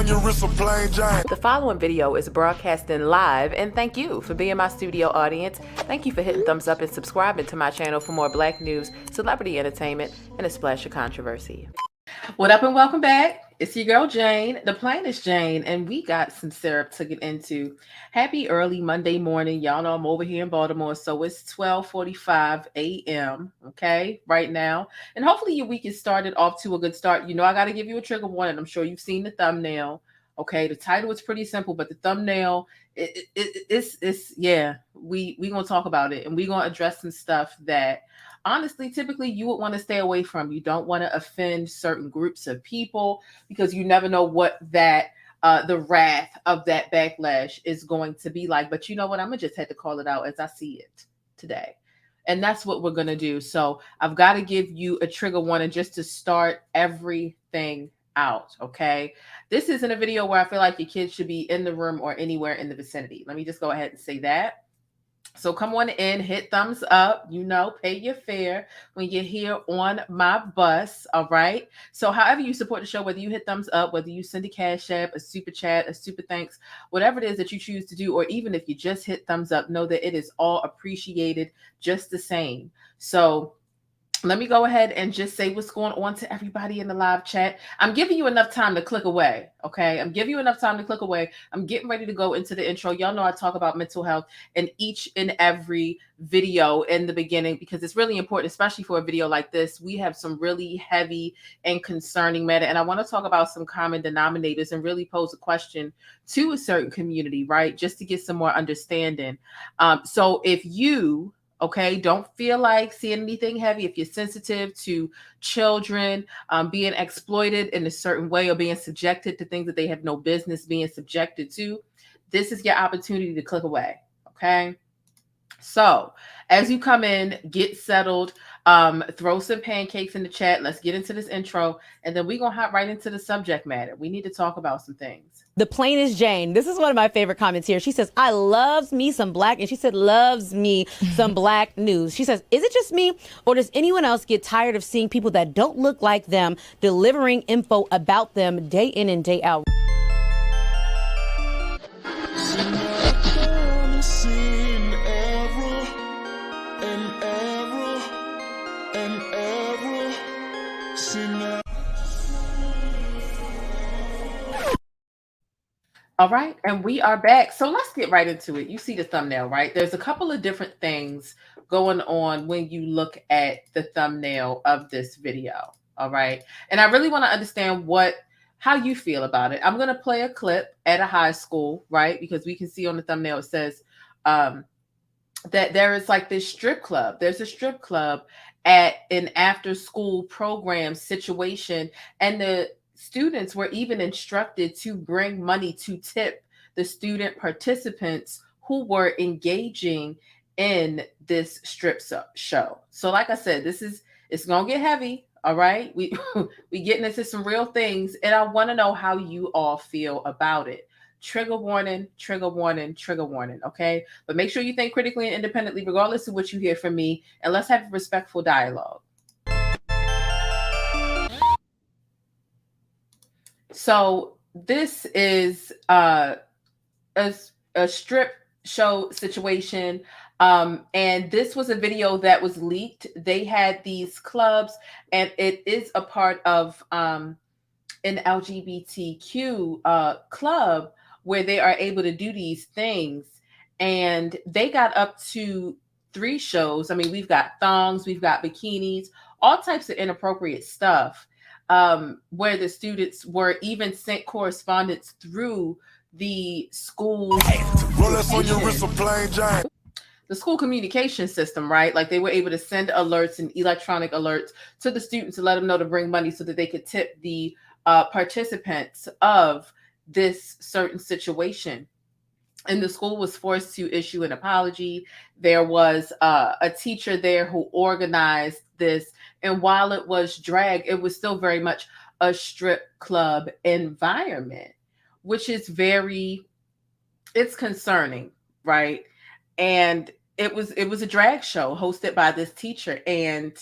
your wrist, a plain Jane. The following video is broadcasting live, and thank you for being my studio audience. Thank you for hitting thumbs up and subscribing to my channel for more Black news, celebrity entertainment, and a splash of controversy. What up and welcome back. It's your girl Jane, the plainest Jane, and we got some syrup to get into. Happy early Monday morning. Y'all know I'm over here in Baltimore, so it's 12:45 a.m. okay, right now. And hopefully your week is started off to a good start. You know, I got to give you a trigger warning. I'm sure you've seen the thumbnail. Okay, the title is pretty simple, but the thumbnail, it's yeah, we gonna talk about it, and we gonna address some stuff that honestly, typically you would want to stay away from. You don't want to offend certain groups of people because you never know what that the wrath of that backlash is going to be like. But you know what? I'm gonna just have to call it out as I see it today. And that's what we're gonna do. So I've got to give you a trigger warning just to start everything out. Okay. This isn't a video where I feel like your kids should be in the room or anywhere in the vicinity. Let me just go ahead and say that. So come on in, hit thumbs up, you know, pay your fare when you're here on my bus, all right? So however you support the show, whether you hit thumbs up, whether you send a cash app, a super chat, a super thanks, whatever it is that you choose to do, or even if you just hit thumbs up, know that it is all appreciated just the same. So let me go ahead and just say what's going on to everybody in the live chat. I'm giving you enough time to click away, okay? I'm giving you enough time to click away. I'm getting ready to go into the intro. Y'all know I talk about mental health in each and every video in the beginning because it's really important, especially for a video like this. We have some really heavy and concerning matter, and I want to talk about some common denominators and really pose a question to a certain community, right? Just to get some more understanding. So if you don't feel like seeing anything heavy. If you're sensitive to children being exploited in a certain way or being subjected to things that they have no business being subjected to, this is your opportunity to click away. Okay. So as you come in, get settled, throw some pancakes in the chat. Let's get into this intro, and then we're going to hop right into the subject matter. We need to talk about some things. The plainest Jane. This is one of my favorite comments here. She says, I loves me some black, and she said, loves me some black news. She says, is it just me, or does anyone else get tired of seeing people that don't look like them delivering info about them day in and day out? All right, and we are back. So let's get right into it. You see the thumbnail, right? There's a couple of different things going on when you look at the thumbnail of this video. All right, and I really want to understand how you feel about it. I'm going to play a clip at a high school, right? Because we can see on the thumbnail it says that there is like this strip club. There's a strip club at an after-school program situation, and the students were even instructed to bring money to tip the student participants who were engaging in this strip show. So like I said, it's going to get heavy. All right. We getting into some real things, and I want to know how you all feel about it. Trigger warning, trigger warning, trigger warning. Okay. But make sure you think critically and independently, regardless of what you hear from me, and let's have a respectful dialogue. So this is a strip show situation. And this was a video that was leaked. They had these clubs, and it is a part of an LGBTQ club where they are able to do these things. And they got up to 3 shows. I mean, we've got thongs, we've got bikinis, all types of inappropriate stuff. Where the students were even sent correspondence through the school. The school communication system, right? Like they were able to send alerts and electronic alerts to the students to let them know to bring money so that they could tip the participants of this certain situation. And the school was forced to issue an apology. There was a teacher there who organized this. And while it was drag, it was still very much a strip club environment, which is it's concerning, right? And it was a drag show hosted by this teacher. And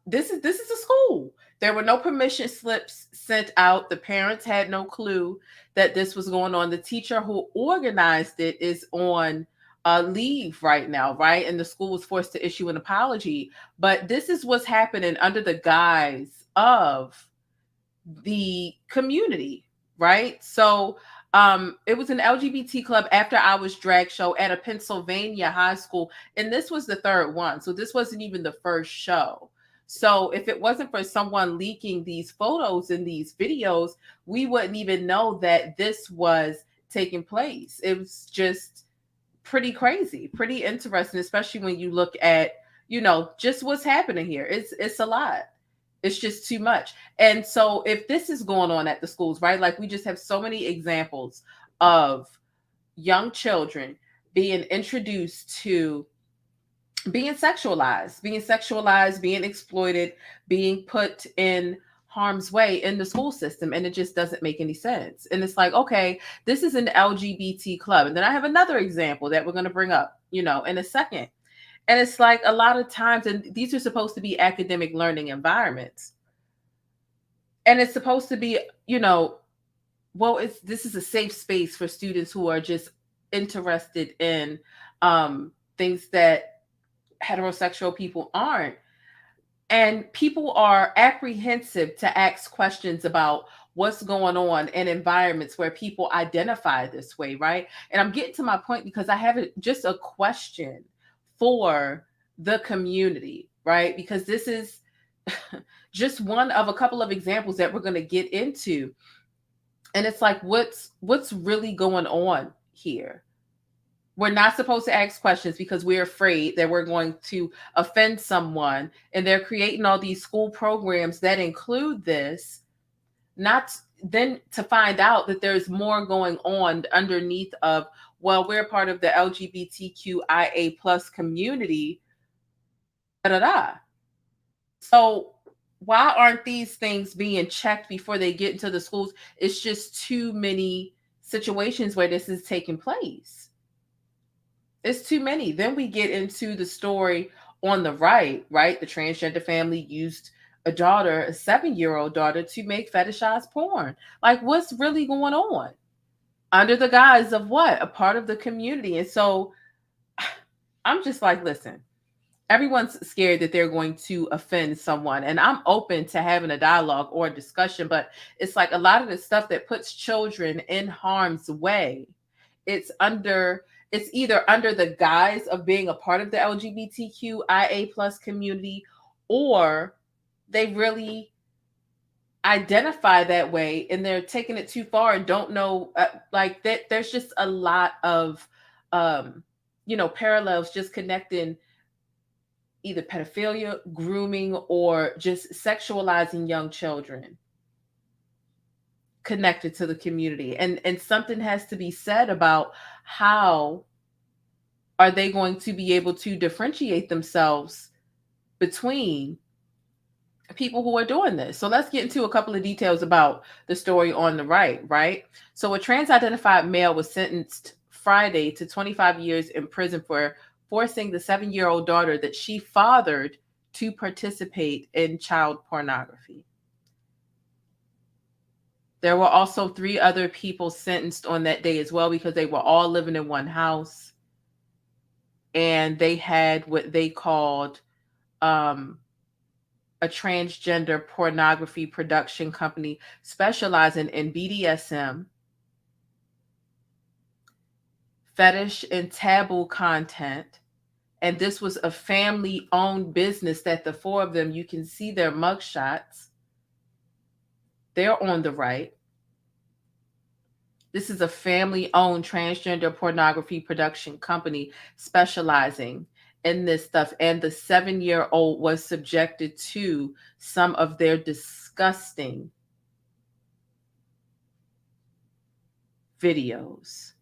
this is a school. There were no permission slips sent out. The parents had no clue that this was going on. The teacher who organized it is on leave right now, right? And the school was forced to issue an apology. But this is what's happening under the guise of the community, right? So it was an LGBT club after hours drag show at a Pennsylvania high school. And this was the third one. So this wasn't even the first show. So if it wasn't for someone leaking these photos and these videos, we wouldn't even know that this was taking place. It was just pretty crazy, pretty interesting, especially when you look at, just what's happening here. It's a lot. It's just too much. And so if this is going on at the schools, right? Like we just have so many examples of young children being introduced to being sexualized, being exploited, being put in harm's way in the school system. And it just doesn't make any sense. And it's like, okay, this is an LGBT club. And then I have another example that we're going to bring up, in a second. And it's like a lot of times, and these are supposed to be academic learning environments. And it's supposed to be, this is a safe space for students who are just interested in things that heterosexual people aren't. And people are apprehensive to ask questions about what's going on in environments where people identify this way, right? And I'm getting to my point because I have just a question for the community, right? Because this is just one of a couple of examples that we're going to get into. And it's like, what's really going on here? We're not supposed to ask questions because we're afraid that we're going to offend someone. And they're creating all these school programs that include this, not then to find out that there's more going on underneath of, well, we're part of the LGBTQIA plus community. So why aren't these things being checked before they get into the schools? It's just too many situations where this is taking place. It's too many. Then we get into the story on the right? The transgender family used a 7-year-old daughter, to make fetishized porn. Like, what's really going on? Under the guise of what? A part of the community. And so I'm just like, listen, everyone's scared that they're going to offend someone. And I'm open to having a dialogue or a discussion, but it's like a lot of the stuff that puts children in harm's way, it's either under the guise of being a part of the LGBTQIA plus community, or they really identify that way and they're taking it too far and don't know like that. There's just a lot of parallels just connecting either pedophilia, grooming, or just sexualizing young children connected to the community. And something has to be said about how are they going to be able to differentiate themselves between people who are doing this. So let's get into a couple of details about the story on the right? So a trans-identified male was sentenced Friday to 25 years in prison for forcing the 7-year-old daughter that she fathered to participate in child pornography. There were also 3 other people sentenced on that day as well, because they were all living in one house. And they had what they called a transgender pornography production company specializing in BDSM, fetish, and taboo content. And this was a family-owned business that the 4 of them, you can see their mugshots. They're on the right. This is a family-owned transgender pornography production company specializing in this stuff. And the 7-year-old was subjected to some of their disgusting videos.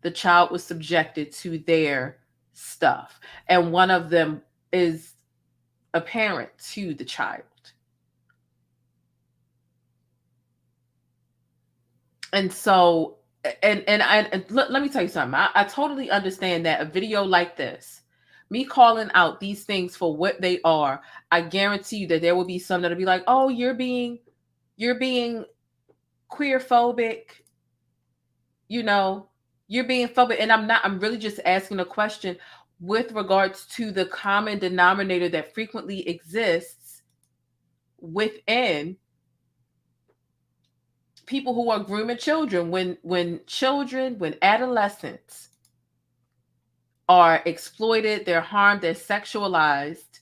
The child was subjected to their stuff. And one of them is a parent to the child. And so, and let me tell you something. I totally understand that a video like this, me calling out these things for what they are, I guarantee you that there will be some that'll be like, oh, you're being queer phobic, you know, you're being phobic. And I'm not, I'm really just asking a question with regards to the common denominator that frequently exists within people who are grooming children. When adolescents are exploited, they're harmed, they're sexualized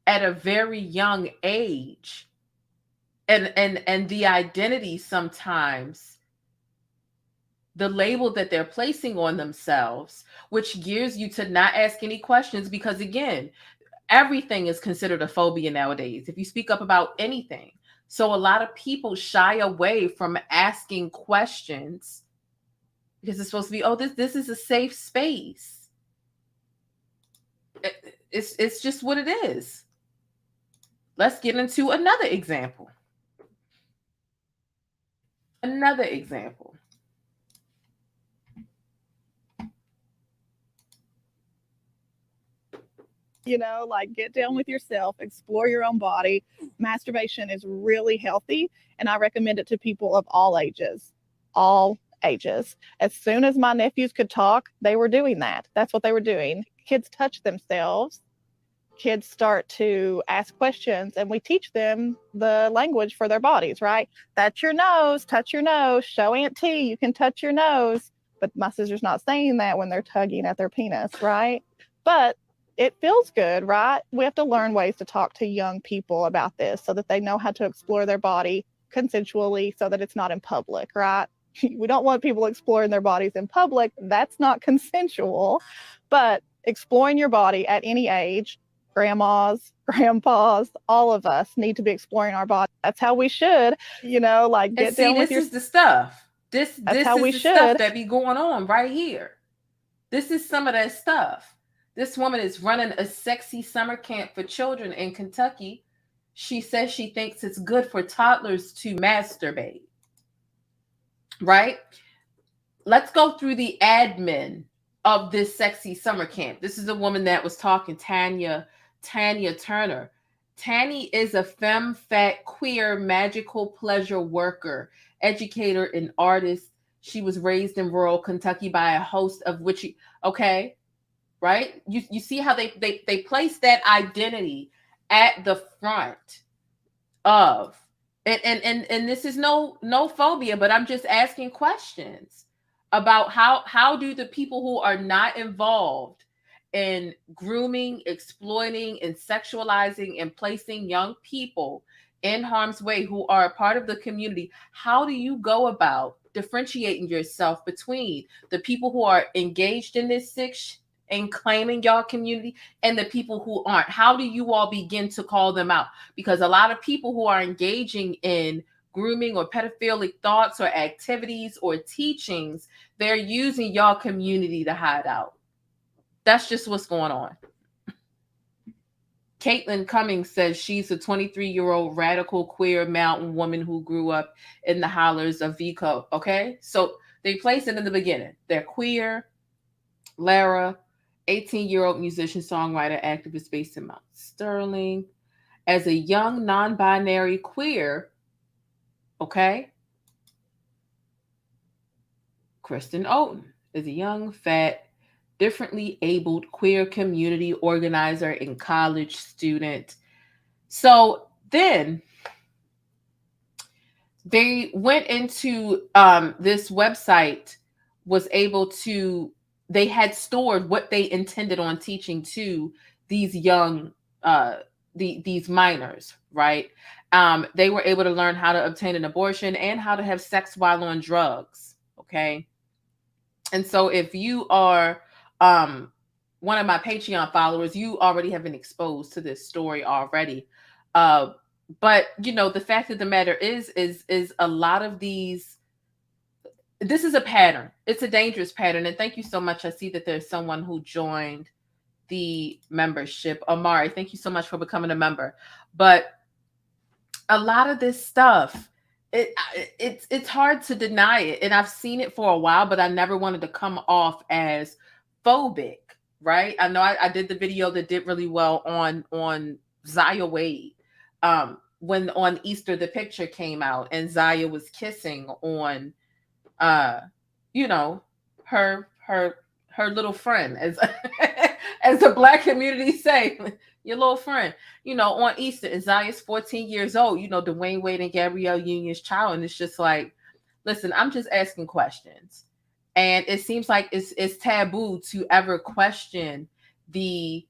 at a very young age, and the identity, sometimes the label that they're placing on themselves, which gears you to not ask any questions, because again, everything is considered a phobia nowadays if you speak up about anything. So a lot of people shy away from asking questions because it's supposed to be, oh, this is a safe space. It's just what it is. Let's get into another example. Another example. You know, like get down with yourself, explore your own body. Masturbation is really healthy, and I recommend it to people of all ages. All ages. As soon as my nephews could talk, they were doing that. That's what they were doing. Kids touch themselves. Kids start to ask questions, and we teach them the language for their bodies, right? That's your nose, touch your nose, show Aunt T you can touch your nose. But my sister's not saying that when they're tugging at their penis, right? But it feels good, right? We have to learn ways to talk to young people about this so that they know how to explore their body consensually so that it's not in public, right? We don't want people exploring their bodies in public. That's not consensual. But exploring your body at any age, grandmas, grandpas, all of us need to be exploring our body. That's how we should, you know, like get down with your... This is the stuff. This how is we the should. stuff that be going on right here. This is some of that stuff. This woman is running a sexy summer camp for children in Kentucky. She says she thinks it's good for toddlers to masturbate. Right? Let's go through the admin of this sexy summer camp. This is a woman that was talking, Tanya Turner. Tanny is a femme fat queer magical pleasure worker, educator, and artist. She was raised in rural Kentucky by a host of witchy. Okay, right? You see how they place that identity at the front of, and this is no phobia, but I'm just asking questions about how do the people who are not involved in grooming, exploiting, and sexualizing and placing young people in harm's way who are a part of the community, how do you go about differentiating yourself between the people who are engaged in this and claiming y'all community and the people who aren't? How do you all begin to call them out? Because a lot of people who are engaging in grooming or pedophilic thoughts or activities or teachings, they're using y'all community to hide out. That's just what's going on. Caitlin Cummings says she's a 23-year-old radical queer mountain woman who grew up in the hollers of Vico. Okay, so they place it in the beginning. They're queer. Lara, 18-year-old musician, songwriter, activist based in Mount Sterling. As a young non-binary queer, okay? Kristen Oaten is a young, fat, differently abled queer community organizer and college student. So then they went into this website, was able to, they had stored what they intended on teaching to these young, these minors, right? They were able to learn how to obtain an abortion and how to have sex while on drugs, okay? And so if you are one of my Patreon followers, you already have been exposed to this story already. But, you know, the fact of the matter is a lot of these, this is a pattern. It's a dangerous pattern. And thank you so much. I see that there's someone who joined the membership. Amari, thank you so much for becoming a member. But a lot of this stuff, it's hard to deny it. And I've seen it for a while, but I never wanted to come off as phobic, right? I know I did the video that did really well on Zaya Wade. When on Easter the picture came out and Zaya was kissing on you know, her little friend, as as the Black community say, your little friend, on Easter. And Zaya's 14 years old, Dwayne Wade and Gabrielle Union's child. And it's just like, listen, I'm just asking questions. And it seems like it's taboo to ever question the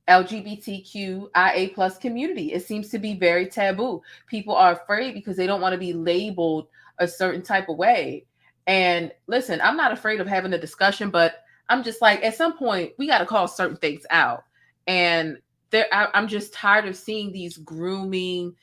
LGBTQIA plus community. It seems to be very taboo. People are afraid because they don't want to be labeled a certain type of way. And listen, I'm not afraid of having a discussion, but I'm just like, at some point, we got to call certain things out. And I'm just tired of seeing these grooming,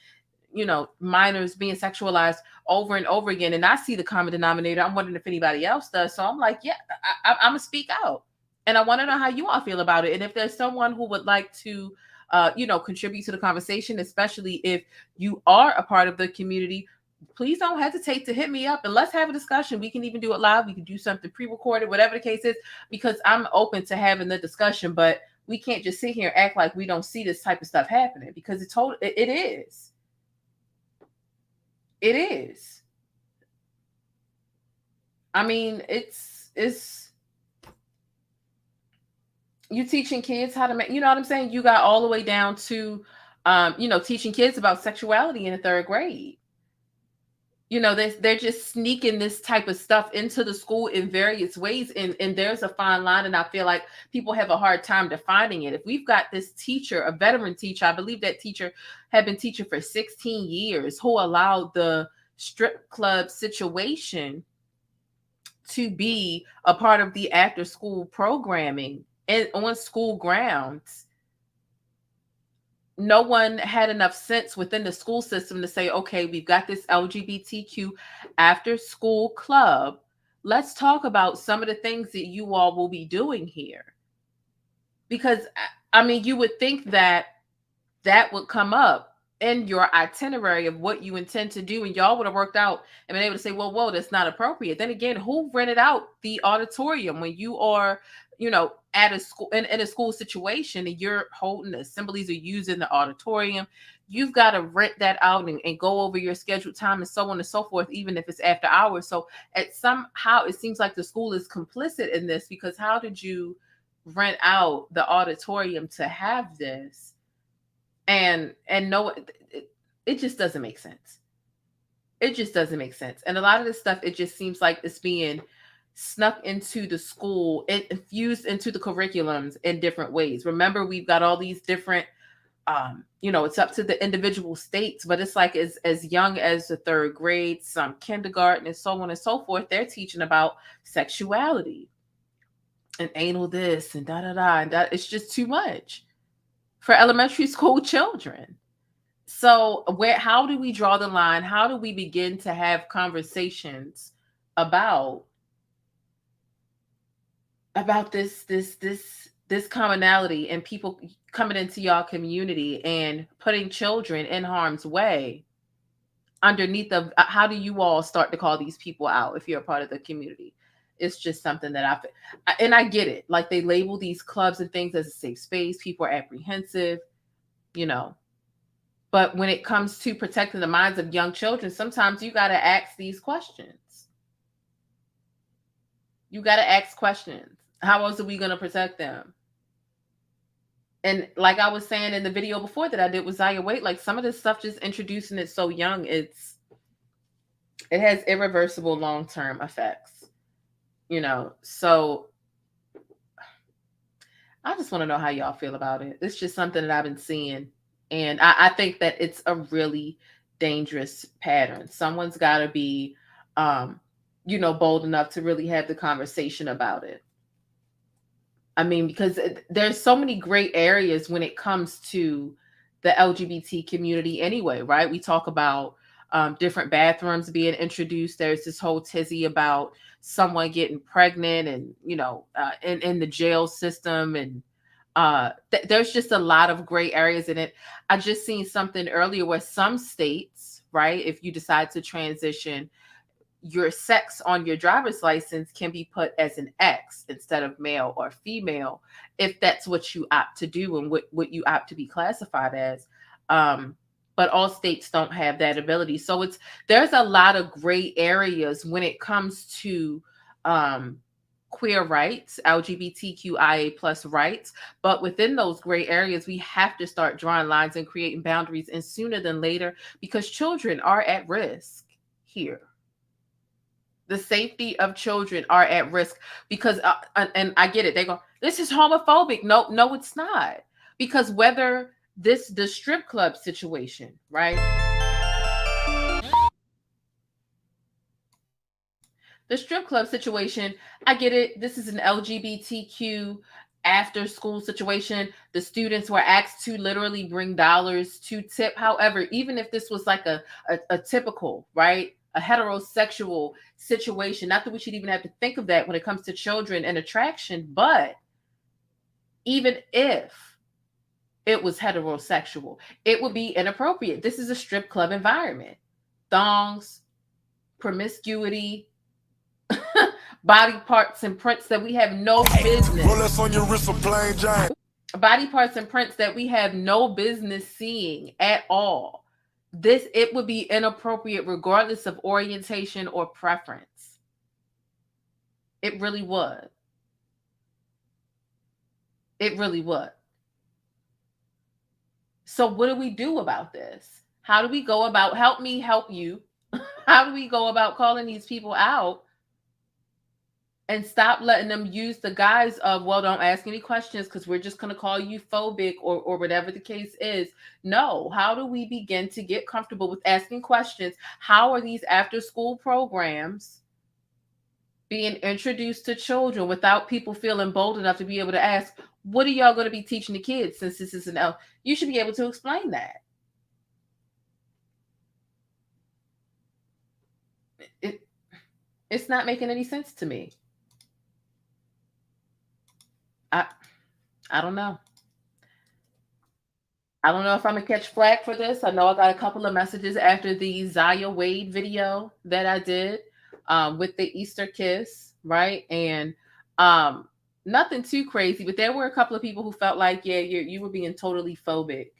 minors being sexualized over and over again. And I see the common denominator. I'm wondering if anybody else does. So I'm like, yeah, I'm going to speak out. And I want to know how you all feel about it. And if there's someone who would like to, contribute to the conversation, especially if you are a part of the community, please don't hesitate to hit me up and let's have a discussion. We can even do it live. We can do something pre-recorded, whatever the case is, because I'm open to having the discussion, but we can't just sit here and act like we don't see this type of stuff happening, because it is. It is. I mean, it's you teaching kids how to make, you know what I'm saying? You got all the way down to, teaching kids about sexuality in the 3rd grade. They're just sneaking this type of stuff into the school in various ways. And there's a fine line. And I feel like people have a hard time defining it. If we've got this teacher, a veteran teacher, I believe that teacher had been teaching for 16 years, who allowed the strip club situation to be a part of the after school programming and on school grounds. No one had enough sense within the school system to say, okay, we've got this LGBTQ after school club. Let's talk about some of the things that you all will be doing here. Because, I mean, you would think that would come up in your itinerary of what you intend to do, and y'all would have worked out and been able to say, well, whoa, that's not appropriate. Then again, who rented out the auditorium when you are, at a school, in a school situation, and you're holding assemblies or using the auditorium? You've got to rent that out and go over your scheduled time and so on and so forth, even if it's after hours. So somehow it seems like the school is complicit in this, because how did you rent out the auditorium to have this? And no, it just doesn't make sense. It just doesn't make sense. And a lot of this stuff, it just seems like it's being snuck into the school, it infused into the curriculums in different ways. Remember, we've got all these different, it's up to the individual states, but it's like as young as the 3rd grade, some kindergarten, and so on and so forth, they're teaching about sexuality and anal this and da-da-da, and that. It's just too much for elementary school children. So how do we draw the line? How do we begin to have conversations about this commonality and people coming into y'all community and putting children in harm's way underneath of how do you all start to call these people out if you're a part of the community? It's just something that I get it. Like, they label these clubs and things as a safe space. People are apprehensive, but when it comes to protecting the minds of young children, sometimes you got to ask these questions. You got to ask questions. How else are we going to protect them? And like I was saying in the video before that I did with Zaya Wade, like, some of this stuff, just introducing it so young, it has irreversible long-term effects. So I just want to know how y'all feel about it. It's just something that I've been seeing. And I think that it's a really dangerous pattern. Someone's got to be, bold enough to really have the conversation about it. I mean, because there's so many gray areas when it comes to the LGBT community anyway, right? We talk about different bathrooms being introduced. There's this whole tizzy about someone getting pregnant and, in the jail system. And there's just a lot of gray areas in it. I just seen something earlier where some states, right, if you decide to transition, your sex on your driver's license can be put as an X instead of male or female, if that's what you opt to do and what you opt to be classified as. But all states don't have that ability. So there's a lot of gray areas when it comes to queer rights, LGBTQIA plus rights. But within those gray areas, we have to start drawing lines and creating boundaries, and sooner than later, because children are at risk here. The safety of children are at risk because, and I get it. They go, this is homophobic. No, it's not. Because whether the strip club situation, right? The strip club situation, I get it. This is an LGBTQ after school situation. The students were asked to literally bring dollars to tip. However, even if this was like a typical, right, a heterosexual situation, not that we should even have to think of that when it comes to children and attraction, but even if it was heterosexual, it would be inappropriate. This is a strip club environment. Thongs, promiscuity, body parts and prints that we have no business. On your wrist, thePLAINEStjane. Body parts and prints that we have no business seeing at all. It would be inappropriate regardless of orientation or preference. It really would. It really would. So what do we do about this? How do we go about, help me help you? How do we go about calling these people out and stop letting them use the guise of, well, don't ask any questions because we're just going to call you phobic or whatever the case is? No. How do we begin to get comfortable with asking questions? How are these after school programs being introduced to children without people feeling bold enough to be able to ask, what are y'all going to be teaching the kids since this is you should be able to explain that. It's not making any sense to me. I don't know. I don't know if I'm gonna catch flack for this. I know I got a couple of messages after the Zaya Wade video that I did with the Easter kiss, right? And nothing too crazy, but there were a couple of people who felt like, yeah, you were being totally phobic.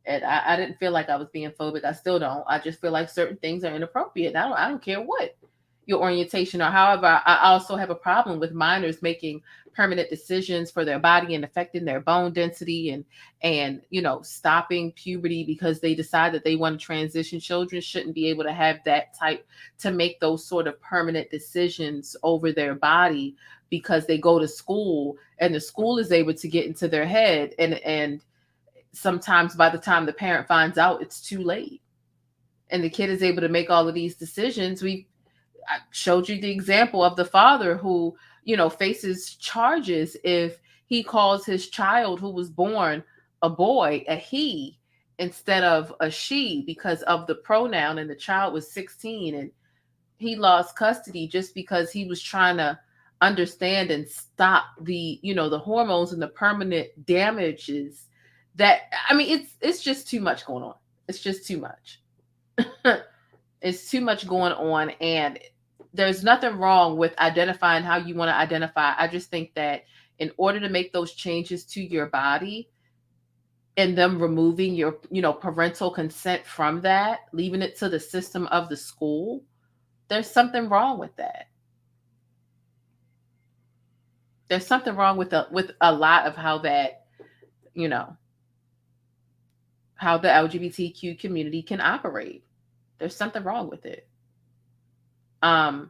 And I didn't feel like I was being phobic. I still don't. I just feel like certain things are inappropriate. I don't care what your orientation or however. I also have a problem with minors making permanent decisions for their body and affecting their bone density and stopping puberty because they decide that they want to transition. Children shouldn't be able to have that type to make those sort of permanent decisions over their body because they go to school and the school is able to get into their head and sometimes by the time the parent finds out, it's too late and the kid is able to make all of these decisions. I showed you the example of the father who, faces charges if he calls his child who was born a boy, a he, instead of a she because of the pronoun, and the child was 16 and he lost custody just because he was trying to understand and stop the hormones and the permanent damages that, it's just too much going on. It's just too much. It's too much going on, and there's nothing wrong with identifying how you want to identify. I just think that in order to make those changes to your body and them removing your, parental consent from that, leaving it to the system of the school, there's something wrong with that. There's something wrong with a lot of how that, how the LGBTQ community can operate. There's something wrong with it. And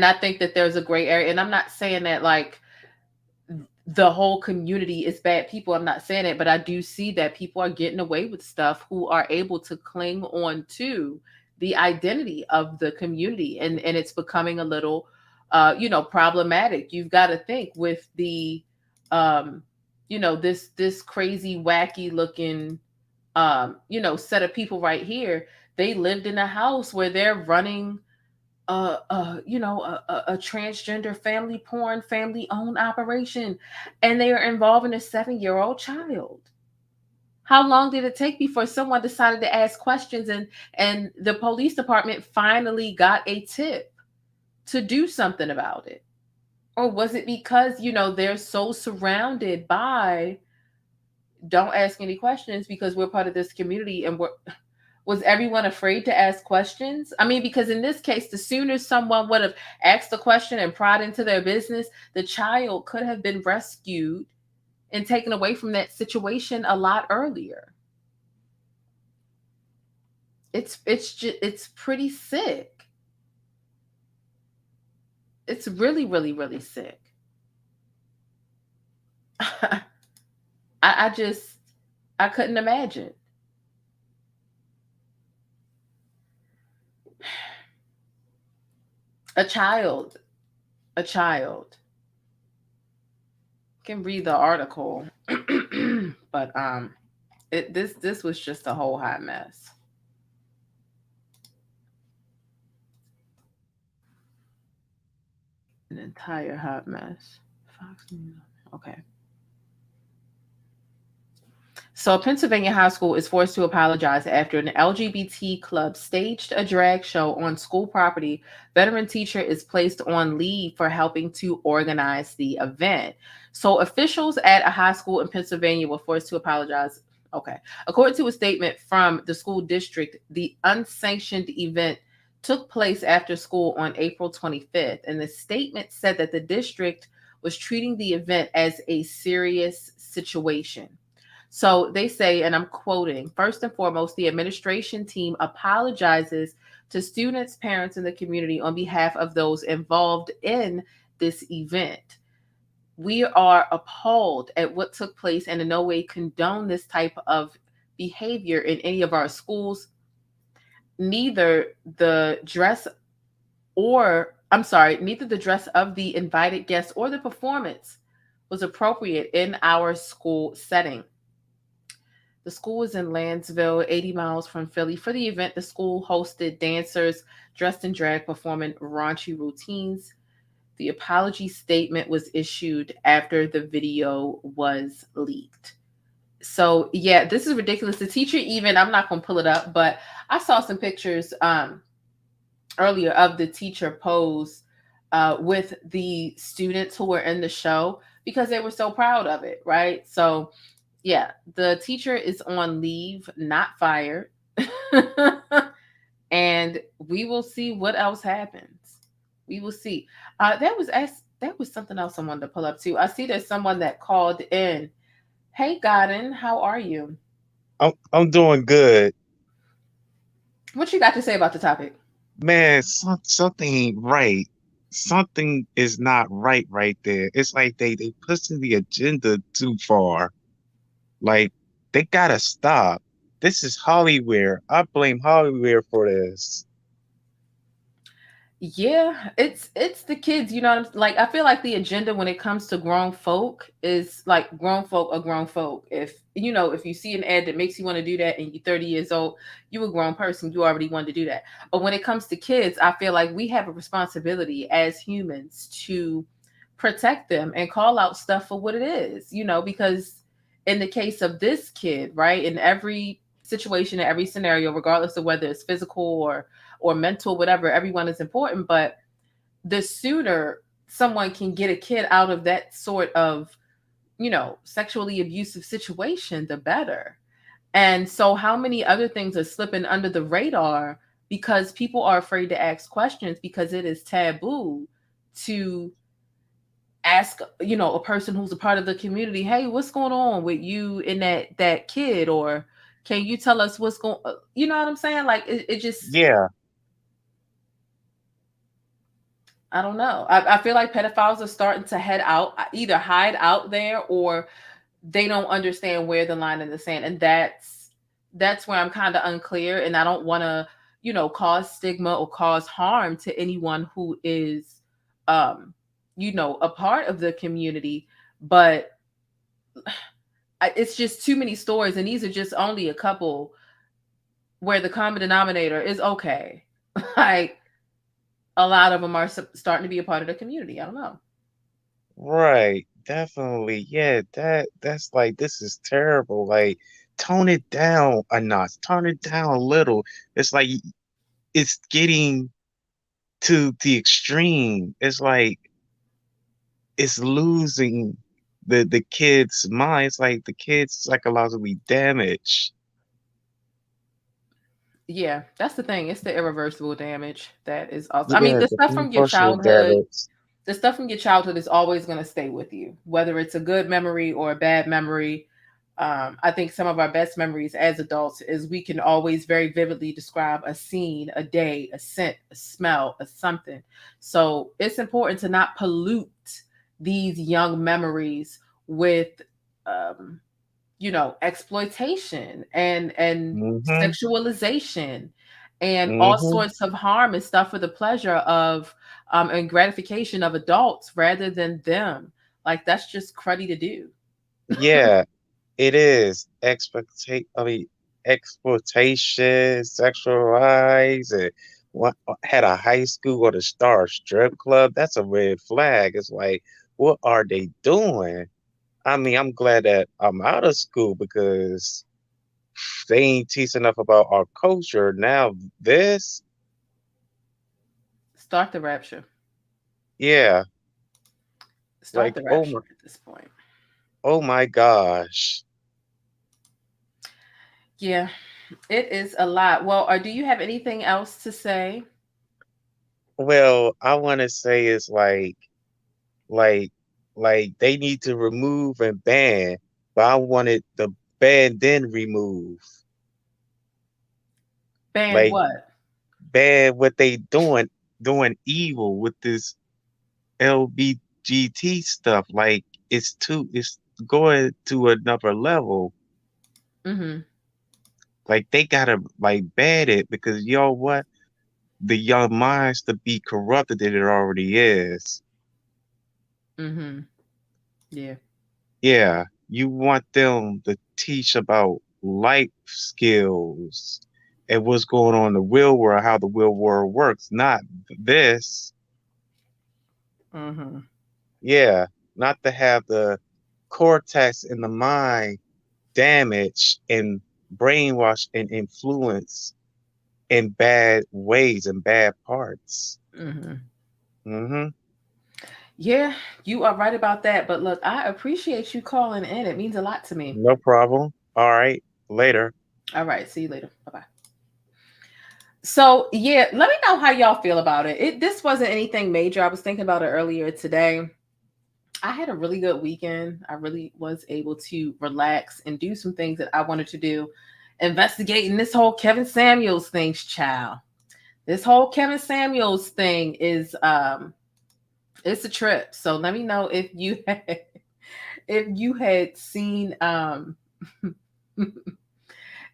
I think that there's a gray area, and I'm not saying that like the whole community is bad people. I'm not saying it, but I do see that people are getting away with stuff who are able to cling on to the identity of the community. And it's becoming a little, problematic. You've got to think with the, this crazy, wacky looking, set of people right here. They lived in a house where they're running a transgender family porn, family owned operation, and they are involving a 7-year-old child. How long did it take before someone decided to ask questions and the police department finally got a tip to do something about it? Or was it because, they're so surrounded by don't ask any questions because we're part of this community, and was everyone afraid to ask questions? I mean, because in this case, the sooner someone would have asked a question and pried into their business, the child could have been rescued and taken away from that situation a lot earlier. It's pretty sick. It's really, really, really sick. I couldn't imagine. A child can read the article, but this was just a whole hot mess. An entire hot mess. Fox News. Okay. So, a Pennsylvania high school is forced to apologize after an LGBT club staged a drag show on school property. Veteran teacher is placed on leave for helping to organize the event. So, officials at a high school in Pennsylvania were forced to apologize. Okay. According to a statement from the school district, the unsanctioned event took place after school on April 25th. And the statement said that the district was treating the event as a serious situation. So they say, and I'm quoting, first and foremost, the administration team apologizes to students, parents, and the community on behalf of those involved in this event. We are appalled at what took place and in no way condone this type of behavior in any of our schools. Neither the dress of the invited guests or the performance was appropriate in our school setting. The school is in Lansville, 80 miles from Philly. For the event, the school hosted dancers dressed in drag performing raunchy routines. The apology statement was issued after the video was leaked. So, yeah, this is ridiculous. The teacher even, I'm not going to pull it up, but I saw some pictures earlier of the teacher pose with the students who were in the show because they were so proud of it, right? So, yeah, the teacher is on leave, not fired. And we will see what else happens. We will see. That was something else I wanted to pull up too. I see there's someone that called in. Hey, Godden, how are you? I'm doing good. What you got to say about the topic? Man, something ain't right. Something is not right there. It's like they pushing the agenda too far. Like they gotta stop. This is Hollywood. I blame Hollywood for this. Yeah, it's the kids, you know what I'm like. I feel like the agenda when it comes to grown folk is like grown folk are grown folk. If you see an ad that makes you want to do that and you're 30 years old, you a grown person, you already wanted to do that. But when it comes to kids, I feel like we have a responsibility as humans to protect them and call out stuff for what it is, because in the case of this kid, right, in every situation, in every scenario, regardless of whether it's physical or mental, whatever, everyone is important. But the sooner someone can get a kid out of that sort of, sexually abusive situation, the better. And so how many other things are slipping under the radar because people are afraid to ask questions because it is taboo to ask, a person who's a part of the community, hey, what's going on with you and that kid? Or can you tell us what's going, you know what I'm saying? Like it just, Yeah. I don't know. I feel like pedophiles are starting to either hide out there or they don't understand where the line in the sand. And that's where I'm kind of unclear. And I don't want to, cause stigma or cause harm to anyone who is, a part of the community. But it's just too many stories. And these are just only a couple where the common denominator is okay. Like, a lot of them are starting to be a part of the community. I don't know. Right. Definitely. Yeah, that's like this is terrible. Like tone it down a notch. Tone it down a little. It's like it's getting to the extreme. It's like it's losing the kids' minds. Like the kids psychologically damaged. Yeah, that's the thing. It's the irreversible damage that is also. I mean, Yeah, the the stuff from your emotional childhood, damage. the stuff from your childhood is always going to stay with you, whether it's a good memory or a bad memory. I think some of our best memories as adults is we can always very vividly describe a scene, a day, a scent, a smell, a something. So it's important to not pollute these young memories with, um, exploitation and Mm-hmm. sexualization and all Mm-hmm. sorts of harm and stuff for the pleasure of and gratification of adults rather than them. Like that's just cruddy to do. Yeah, it is. Exploitation, sexualized, and what had a high school or the star strip club. That's a red flag. It's like, what are they doing? I mean, I'm glad that I'm out of school because they ain't teach enough about our culture. Now this, Start the rapture. yeah, Start like the rapture at this point. oh my gosh. Yeah, it is a lot. Well, or do you have anything else to say? Well, I want to say it's like like they need to remove and ban, but I wanted the ban then remove. Ban Like what? ban what they doing evil with this LBGT stuff. Like it's going to another level. Mm-hmm. Like they gotta like ban it because you know what? The young minds to be corrupted that it already is. Mm-hmm. Yeah. Yeah, you want them to teach about life skills and what's going on in the real world, how the real world works, not this. Mm-hmm. Yeah, not to have the cortex in the mind damaged and brainwashed and influenced in bad ways and bad parts. Mm-hmm. Hmm. Yeah, you are right about that. But look, I appreciate you calling in. It means a lot to me. No problem. All right, later. All right, see you later. Bye bye. So yeah, let me know how y'all feel about it. This wasn't anything major. I was thinking about it earlier today. I had a really good weekend. I really was able to relax and do some things that I wanted to do. Investigating this whole Kevin Samuels thing's child. This whole Kevin Samuels thing is it's a trip. So let me know if you had, if you had seen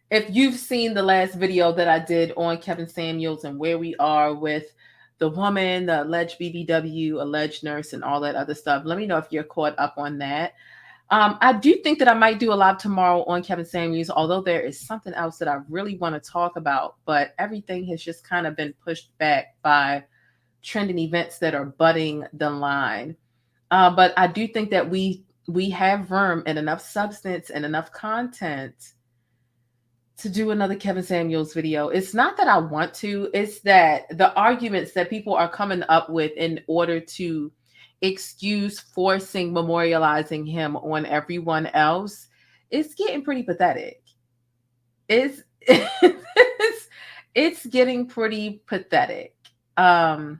if you've seen the last video that I did on Kevin Samuels and where we are with the woman, the alleged BBW, alleged nurse, and all that other stuff. Let me know if you're caught up on that. I do think that I might do a live tomorrow on Kevin Samuels, although there is something else that I really want to talk about, but everything has just kind of been pushed back by trending events that are budding the line. But I do think that we have room and enough substance and enough content to do another Kevin Samuels video. It's not that I want to, it's that the arguments that people are coming up with in order to excuse forcing memorializing him on everyone else, it's getting pretty pathetic. It's getting pretty pathetic. The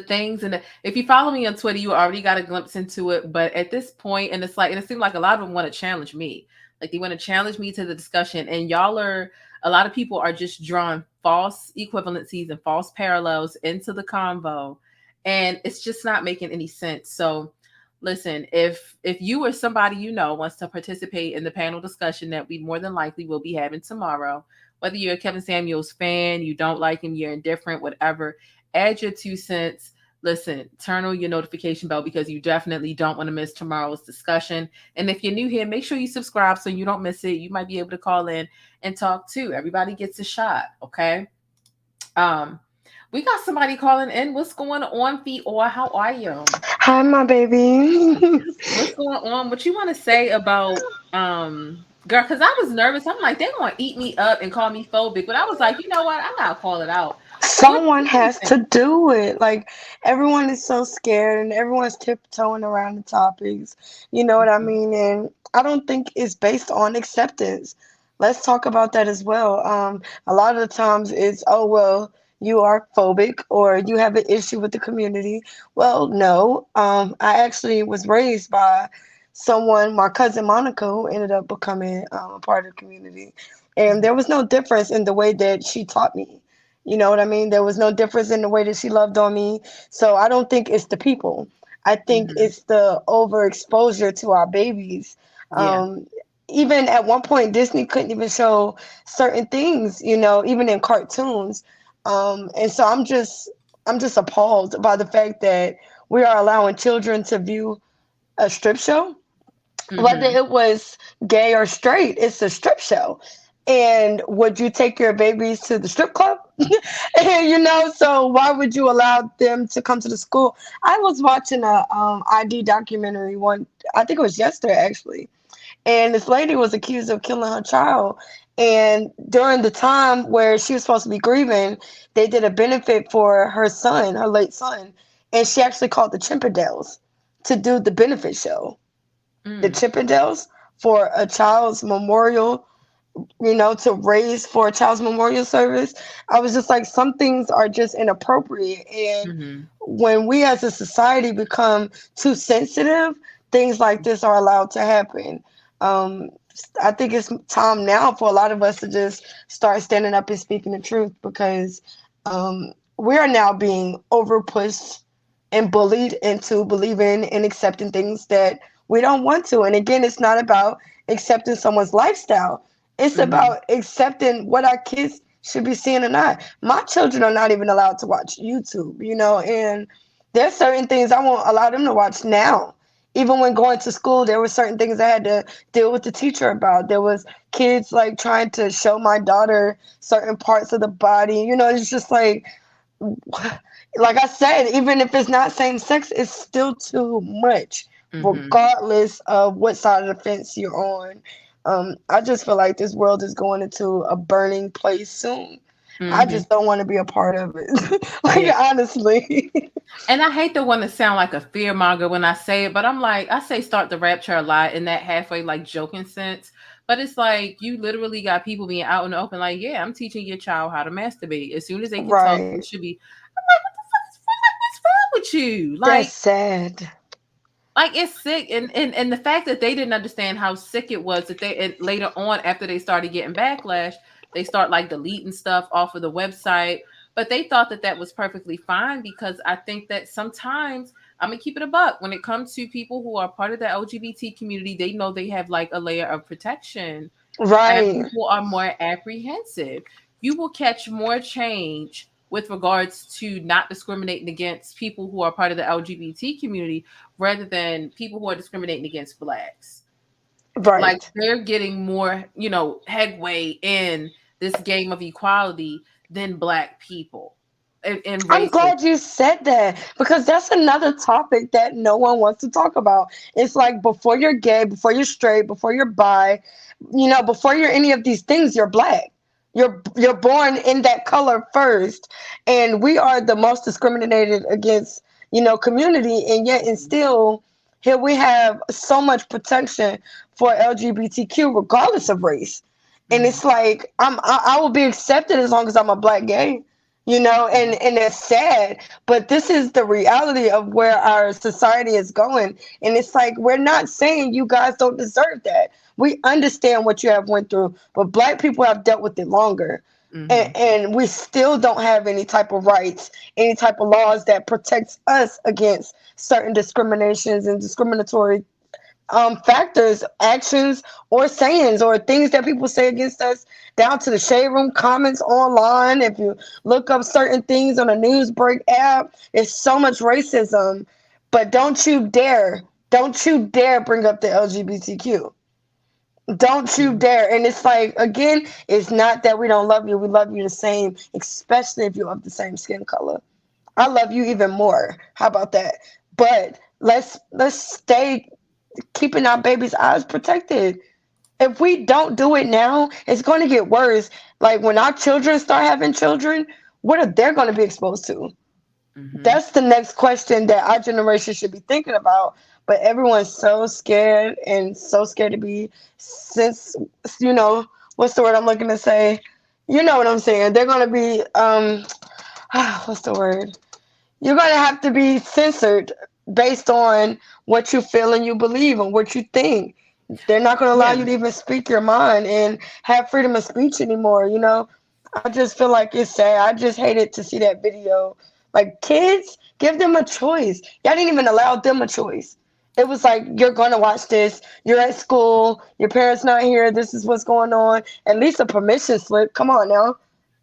things and if you follow me on Twitter, you already got a glimpse into it. But at this point, and it seemed like a lot of them want to challenge me. Like they want to challenge me to the discussion. And a lot of people are just drawing false equivalencies and false parallels into the convo. And it's just not making any sense. So listen, if you or somebody wants to participate in the panel discussion that we more than likely will be having tomorrow, whether you're a Kevin Samuels fan, you don't like him, you're indifferent, whatever, add your 2 cents. Listen, turn on your notification bell because you definitely don't want to miss tomorrow's discussion. And if you're new here, make sure you subscribe so you don't miss it. You might be able to call in and talk too. Everybody gets a shot, okay? We got somebody calling in. What's going on, Fior? How are you? Hi, my baby. What's going on? What you want to say about girl? Because I was nervous. I'm like, they're gonna eat me up and call me phobic, but I was like, you know what? I'm not call it out. Someone has to do it. Like, everyone is so scared and everyone's tiptoeing around the topics. You know what I Mhm. mean? And I don't think it's based on acceptance. Let's talk about that as well. A lot of the times it's, oh, well, you are phobic or you have an issue with the community. Well, no. I actually was raised by someone, my cousin Monica, who ended up becoming a part of the community. And there was no difference in the way that she taught me. You know what I mean? There was no difference in the way that she loved on me. So I don't think it's the people. I think Mhm. it's the overexposure to our babies. Yeah. Um, Even at one point, Disney couldn't even show certain things, even in cartoons. And so I'm just appalled by the fact that we are allowing children to view a strip show, whether Mhm. it was gay or straight. It's a strip show. And would you take your babies to the strip club? So why would you allow them to come to the school? I was watching a ID documentary one, I think it was yesterday actually, and this lady was accused of killing her child. And during the time where she was supposed to be grieving, they did a benefit for her son, her late son, and she actually called the Chippendales to do the benefit show. The Mm. Chippendales for a child's memorial, to raise for a child's memorial service. I was just like, some things are just inappropriate. And Mhm. when we as a society become too sensitive, things like this are allowed to happen. Um, I think it's time now for a lot of us to just start standing up and speaking the truth, because we are now being over pushed and bullied into believing and accepting things that we don't want to. And again, it's not about accepting someone's lifestyle. It's Mhm. about accepting what our kids should be seeing or not. My children are not even allowed to watch YouTube, and there's certain things I won't allow them to watch now. Even when going to school, there were certain things I had to deal with the teacher about. There was kids like trying to show my daughter certain parts of the body. It's just like I said, even if it's not same sex, it's still too much, Mhm. regardless of what side of the fence you're on. I just feel like this world is going into a burning place soon. I Mhm. just don't want to be a part of it. Like, Yeah. honestly. And I hate to want to sound like a fear monger when I say it, but I'm like, I say start the rapture a lot in that halfway like joking sense. But it's like you literally got people being out in the open, like, yeah, I'm teaching your child how to masturbate. As soon as they can talk, they Right. should be. I'm like, what the fuck is what's wrong with you? That's sad. Like it's sick, and the fact that they didn't understand how sick it was that they and later on after they started getting backlash, they start like deleting stuff off of the website. But they thought that that was perfectly fine because I think that sometimes I'm gonna keep it a buck when it comes to people who are part of the LGBT community. They know they have like a layer of protection, and Right. people are more apprehensive. You will catch more change with regards to not discriminating against people who are part of the LGBT community rather than people who are discriminating against blacks. Like Right. they're getting more, headway in this game of equality than black people in I'm racism. glad you said that, because that's another topic that no one wants to talk about. It's like, before you're gay, before you're straight, before you're bi, before you're any of these things, you're black. You're born in that color first, and we are the most discriminated against, community, and yet and still here we have so much protection for LGBTQ regardless of race. And Mhm. it's like, I will be accepted as long as I'm a black gay, and it's sad, but this is the reality of where our society is going. And it's like, we're not saying you guys don't deserve that. We understand what you have went through, but black people have dealt with it longer. Mhm. And we still don't have any type of rights, any type of laws that protects us against certain discriminations and discriminatory factors, actions, or sayings, or things that people say against us, down to the shade room comments online. If you look up certain things on a news break app, it's so much racism. But don't you dare bring up the LGBTQ. Don't you Mhm. dare. And it's like, again, it's not that we don't love you. We love you the same, especially if you're of the same skin color. I love you even more. How about that? But let's stay keeping our babies' eyes protected. If we don't do it now, it's going to get worse. Like, when our children start having children, what are they going to be exposed to? Mm-hmm. That's the next question that our generation should be thinking about. But everyone's so scared and so scared to be, since, you know, what's the word I'm looking to say? You know what I'm saying? They're going to be, what's the word? You're going to have to be censored based on what you feel and you believe and what you think. They're not going to allow Yeah. you to even speak your mind and have freedom of speech anymore. You know, I just feel like it's sad. I just hated to see that video. Like, kids, give them a choice. Y'all didn't even allow them a choice. It was like, you're going to watch this. You're at school. Your parents not here. This is what's going on. At least a permission slip. Come on now.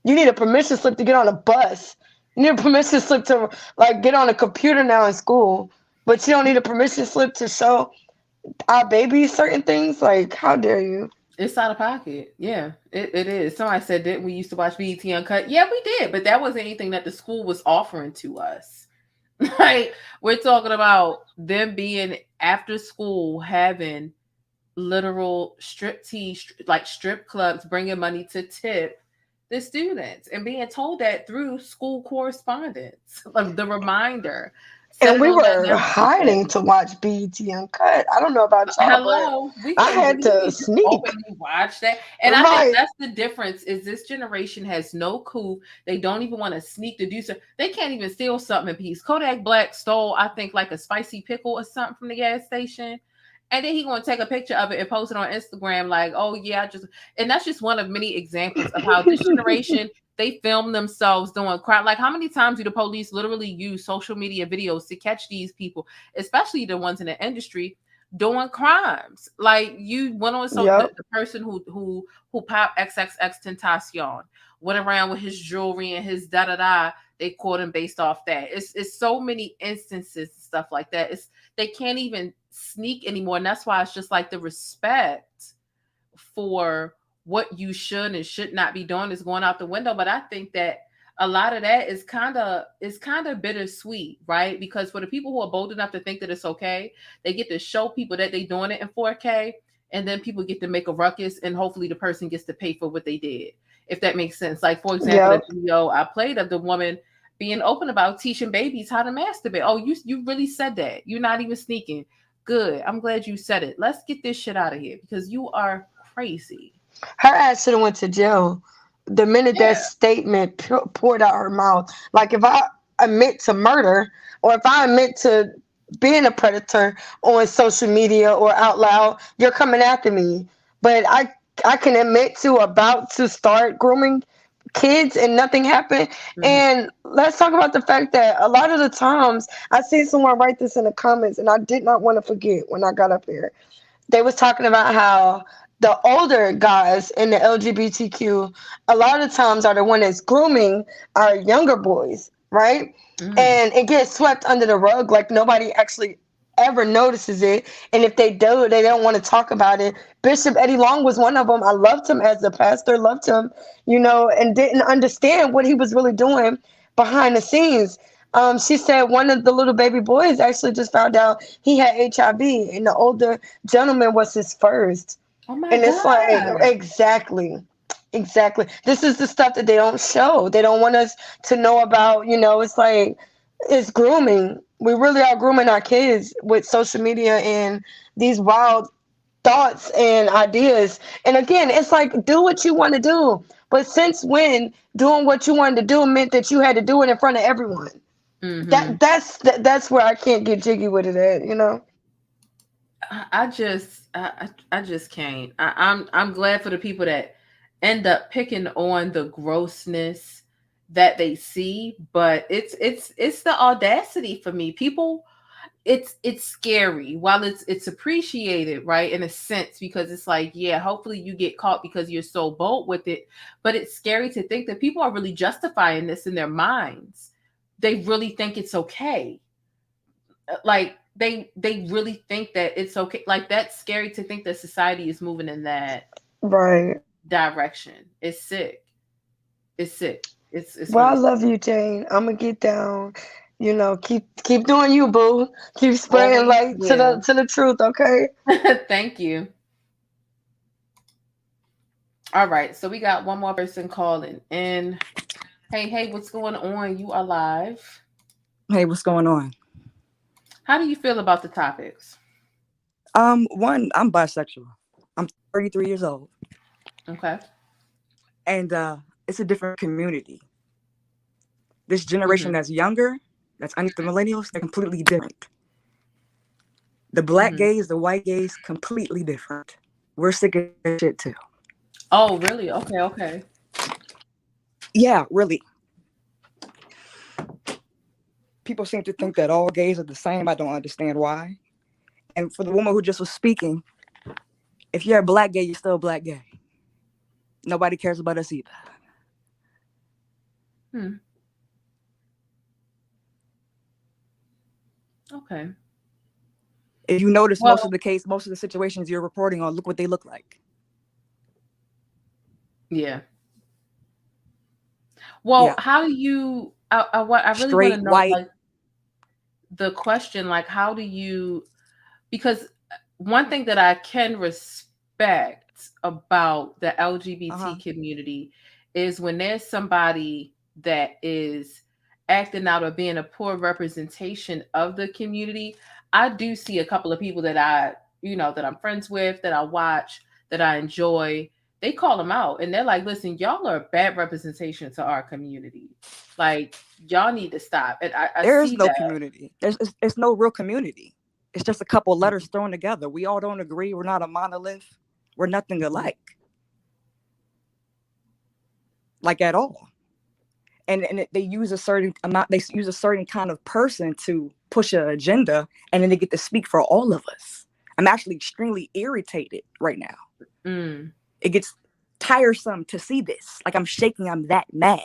You need a permission slip to get on a bus. You need a permission slip to, like, get on a computer now in school. But you don't need a permission slip to show our babies certain things. Like, how dare you? It's out of pocket. Yeah, it is. Somebody said that we used to watch BET Uncut. Yeah, we did, but that wasn't anything that the school was offering to us. Like, we're talking about them being after school having literal strip tease, like strip clubs, bringing money to tip the students and being told that through school correspondence, like the reminder. And we were Network. hiding to watch BET Uncut. I don't know about y'all, Hello, but I had to sneak. openly watch that, and I Right. think that's the difference. Is this generation has no coup? They don't even want to sneak to do so. They can't even steal something in peace. Kodak Black stole, I think, like a spicy pickle or something from the gas station, and then he gonna take a picture of it and post it on Instagram, like, "Oh yeah, I just." And that's just one of many examples of how this generation. They film themselves doing crime. Like, how many times do the police literally use social media videos to catch these people, especially the ones in the industry doing crimes? Like, you went on Yep. the person who popped XXX Tentacion went around with his jewelry and his da da da. They caught him based off that. It's so many instances and stuff like that. They can't even sneak anymore, and that's why it's just like the respect for what you should and should not be doing is going out the window. But I think that a lot of that is kind of bittersweet, right? Because for the people who are bold enough to think that it's okay, they get to show people that they're doing it in 4K, and then people get to make a ruckus, and hopefully the person gets to pay for what they did, if that makes sense. Like, for example, Yep. the video I played of the woman being open about teaching babies how to masturbate. Oh, you really said that. You're not even sneaking. Good. I'm glad you said it. Let's get this shit out of here because you are crazy. Her ass should have went to jail the minute Yeah. that statement poured out her mouth. Like, if I admit to murder, or if I admit to being a predator on social media or out loud, you're coming after me. But I can admit to about to start grooming kids and nothing happened. Mhm. And let's talk about the fact that a lot of the times I see someone write this in the comments, and I did not want to forget when I got up here. They was talking about how the older guys in the LGBTQ a lot of times are the one that's grooming our younger boys, right? Mhm. And it gets swept under the rug, like nobody actually ever notices it. And if they do, they don't want to talk about it. Bishop Eddie Long was one of them. I loved him as a pastor, loved him, you know, and didn't understand what he was really doing behind the scenes. She said one of the little baby boys actually just found out he had HIV, and the older gentleman was his first. Oh my And it's like, God. exactly. This is the stuff that they don't show. They don't want us to know about, you know, it's like, it's grooming. We really are grooming our kids with social media and these wild thoughts and ideas. And again, it's like, do what you want to do. But since when doing what you wanted to do meant that you had to do it in front of everyone? Mhm. That's where I can't get jiggy with it at, you know? I just can't. I'm glad for the people that end up picking on the grossness that they see, but it's the audacity for me. People, it's scary while it's appreciated, right, in a sense, because it's like, yeah, hopefully you get caught because you're so bold with it, but it's scary to think that people are really justifying this in their minds. They really think it's okay. Like, they really think that it's okay. Like, that's scary to think that society is moving in that Right. direction. It's sick. It's sick. It's Well, I really love you, Jane. I'm gonna get down. You know, keep doing you, boo. Keep spreading always light will. to the truth, okay? Thank you. All right, so we got one more person calling in. Hey, what's going on? You are live. Hey, what's going on? How do you feel about the topics? One, I'm bisexual. I'm 33 years old, Okay. and it's a different community. This generation Mm-hmm. that's younger, that's under the millennials, they're completely different. The black Mm-hmm. gays, the white gays, completely different. We're sick of that shit too. Oh, really? Okay, okay. Yeah, really. People seem to think that all gays are the same. I don't understand why. And for the woman who just was speaking, if you're a black gay, you're still a black gay. Nobody cares about us either. Hmm. Okay. If you notice, Well, most of the situations you're reporting on, look what they look like. yeah. Well, Yeah, how do you? I really want to straight, know, white. like, the question, like, how do you? Because one thing that I can respect about the LGBT Uh-huh. community is when there's somebody that is acting out or being a poor representation of the community. I do see a couple of people that that I'm friends with, that I watch, that I enjoy. They call them out and they're like, listen, y'all are a bad representation to our community. Like, y'all need to stop. And I There is see no that. community. It's no real community. It's just a couple letters thrown together. We all don't agree. We're not a monolith. We're nothing alike, like at all. They use a certain amount. They use a certain kind of person to push an agenda, and then they get to speak for all of us. I'm actually extremely irritated right now. Mm. It gets tiresome to see this. Like I'm shaking. I'm that mad.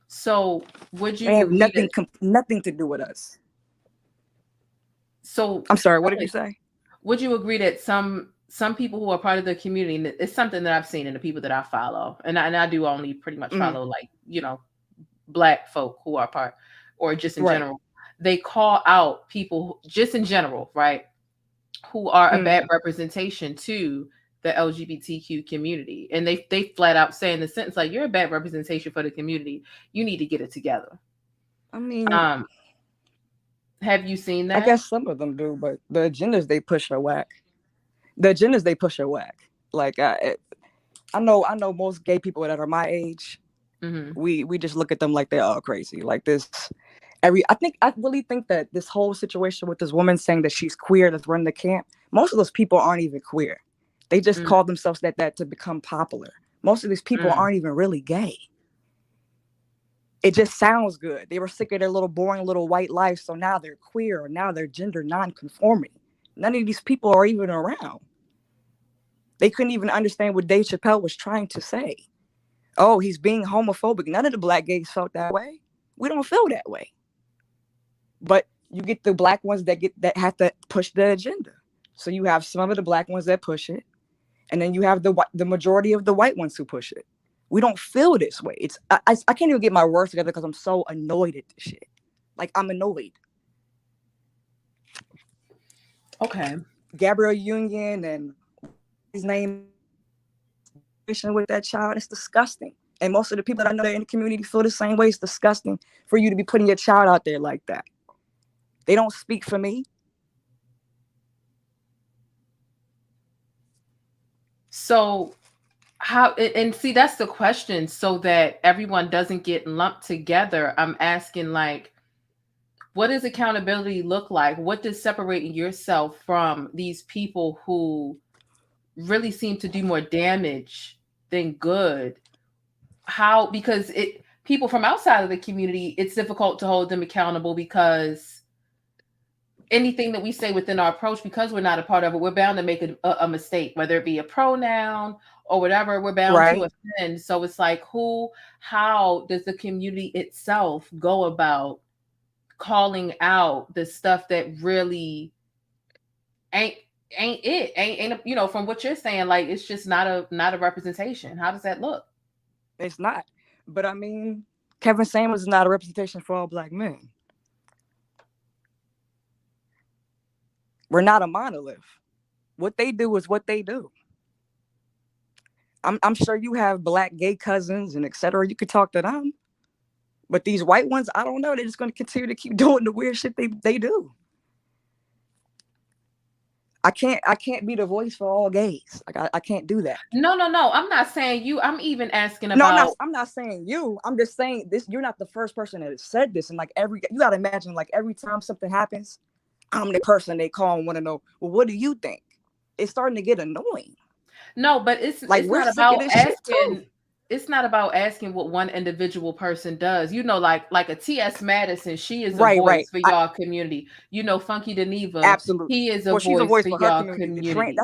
So would They you have agree that nothing to do with us. so I'm sorry. What did okay, you say? would you agree that some people who are part of the community, and it's something that I've seen in the people that I follow, and I do only pretty much Mm, follow, like, black folk who are part, or just in right. general, they call out people just in general, right, who are a Mm. bad representation to the LGBTQ community, and they flat out say in the sentence, like, you're a bad representation for the community, you need to get it together. I mean, um have you seen I that? guess some of them do, but the agendas they push are whack. The agendas they push are whack. Like I know most gay people that are my age. Hmm. We just look at them like they're all crazy. Like this. I really think that this whole situation with this woman saying that she's queer that's running the camp. Most of those people aren't even queer. They just Mm, call themselves that to become popular. Most of these people mm. aren't even really gay. It just sounds good. They were sick of their little boring little white life, so now they're queer or now they're gender non-conforming. None of these people are even around. They couldn't even understand what Dave Chappelle was trying to say. Oh, he's being homophobic. None of the black gays felt that way. We don't feel that way. But you get the black ones that have to push the agenda. So you have some of the black ones that push it, and then you have the majority of the white ones who push it. We don't feel this way. I can't even get my words together because I'm so annoyed at this shit. Like I'm annoyed. Okay. Gabrielle Union and his name with that child, it's disgusting. And most of the people that I know that are in the community feel the same way. It's disgusting for you to be putting your child out there like that. They don't speak for me. So how, and see, that's the question, so that everyone doesn't get lumped together. I'm asking, like, what does accountability look like? What does separating yourself from these people who really seem to do more damage than good? How, because it people from outside of the community, it's difficult to hold them accountable, because anything that we say within our approach, because we're not a part of it, we're bound to make a mistake, whether it be a pronoun or whatever, we're bound to Right? offend. So it's like, how does the community itself go about calling out the stuff that really ain't ain't from what you're saying, like, it's just not a representation? How does that look? It's not. But I mean, Kevin Samuels is not a representation for all black men. We're not a monolith. What they do is what they do. I'm sure you have black gay cousins and etc. You could talk to them. But these white ones, I don't know. They're just going to continue to keep doing the weird shit they do. I can't be the voice for all gays. Like I can't do that. No. I'm not saying you. I'm even asking No, about. I'm not saying you. I'm just saying this. You're not the first person that has said this. And like you got to imagine, like every time something happens, I'm the person they call and want to know, well, what do you think? It's starting to get annoying. No, but it's Like it's we're not sick about of this shit asking. too. It's not about asking what one individual person does. You know, like a T.S. Madison, she is a Right. voice for y'all community. You know, Funky Deneva, Absolutely. he is a Well, she's a voice voice for for her y'all community. community.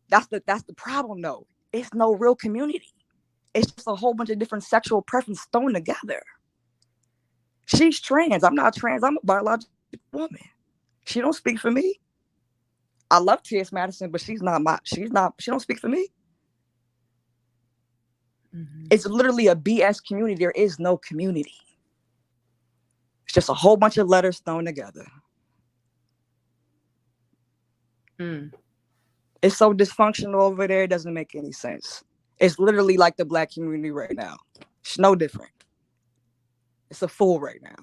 That's the problem though. It's no real community. It's just a whole bunch of different sexual preferences thrown together. She's trans. I'm not trans. I'm a biological woman. She don't speak for me. I love T.S. Madison, but she don't speak for me. Mm-hmm. It's literally a BS community. There is no community. It's just a whole bunch of letters thrown together. It's so dysfunctional over there, it doesn't make any sense. It's literally like the black community right now. It's no different. It's a fool right now.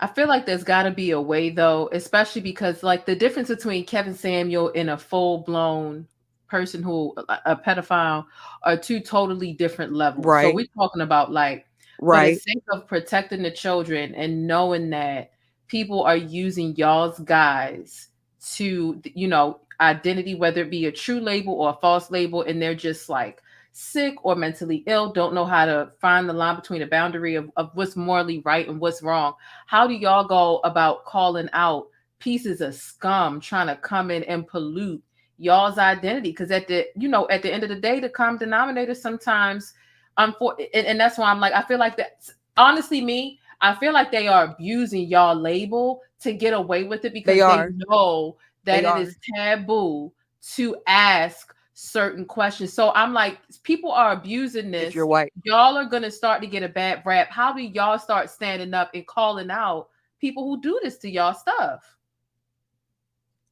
I feel like there's got to be a way though, especially because like the difference between Kevin Samuel and a full-blown person a pedophile are two totally different levels. Right. So we're talking about like for the sake of protecting the children and knowing that people are using y'all's guys to, you know, identity, whether it be a true label or a false label, and they're just like sick or mentally ill, don't know how to find the line between the boundary of what's morally right and what's wrong. How do y'all go about calling out pieces of scum trying to come in and pollute y'all's identity? Because at the end of the day, the common denominator sometimes, and that's why I'm like, I feel like that. Honestly, I feel like they are abusing y'all label to get away with it because they know that it is taboo to ask certain questions. So I'm like, people are abusing this. If you're white, y'all are gonna start to get a bad rap. How do y'all start standing up and calling out people who do this to y'all stuff?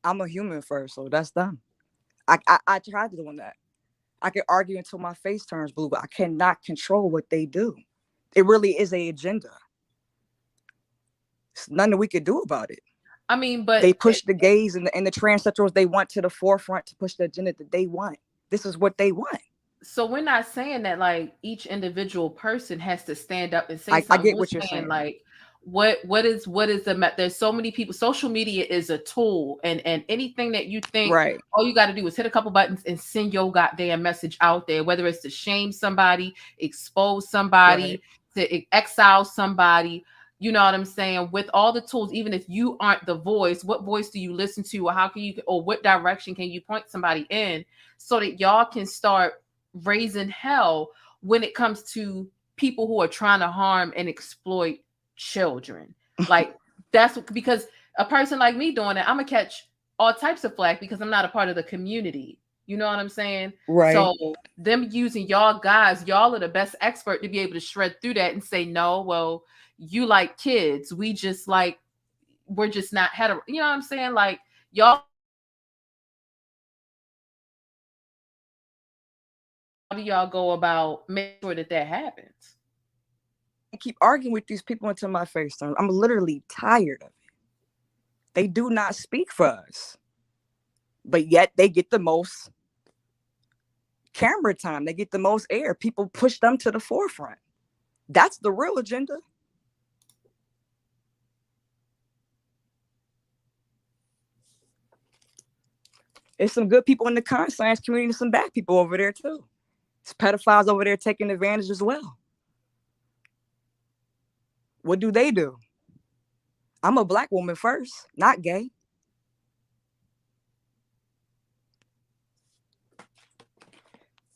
I'm a human first, so that's them. I tried doing that. I can argue until my face turns blue, but I cannot control what they do. It really is an agenda. There's nothing we could do about it. I mean, but they push the gays and the transsexuals they want to the forefront to push the agenda that they want. This is what they want. So we're not saying that like each individual person has to stand up and say something. I get what you're saying. Like what is the there's so many people. Social media is a tool, and anything that you think all you got to do is hit a couple buttons and send your goddamn message out there, whether it's to shame somebody, expose somebody, to exile somebody. You know what I'm saying? With all the tools, even if you aren't the voice, what voice do you listen to, or how can you, or what direction can you point somebody in so that y'all can start raising hell when it comes to people who are trying to harm and exploit children? Like that's because a person like me doing it, I'm gonna catch all types of flack because I'm not a part of the community. You know what I'm saying? Right. So them using y'all guys, y'all are the best expert to be able to shred through that and say, no, well, you like kids. We're just not hetero. You know what I'm saying? Like y'all, how do y'all go about making sure that happens? I keep arguing with these people until my face turns. I'm literally tired of it. They do not speak for us, but yet they get the most camera time. They get the most air. People push them to the forefront. That's the real agenda. There's some good people in the conscience community, some bad people over there too. There's pedophiles over there taking advantage as well. What do? I'm a black woman first, not gay.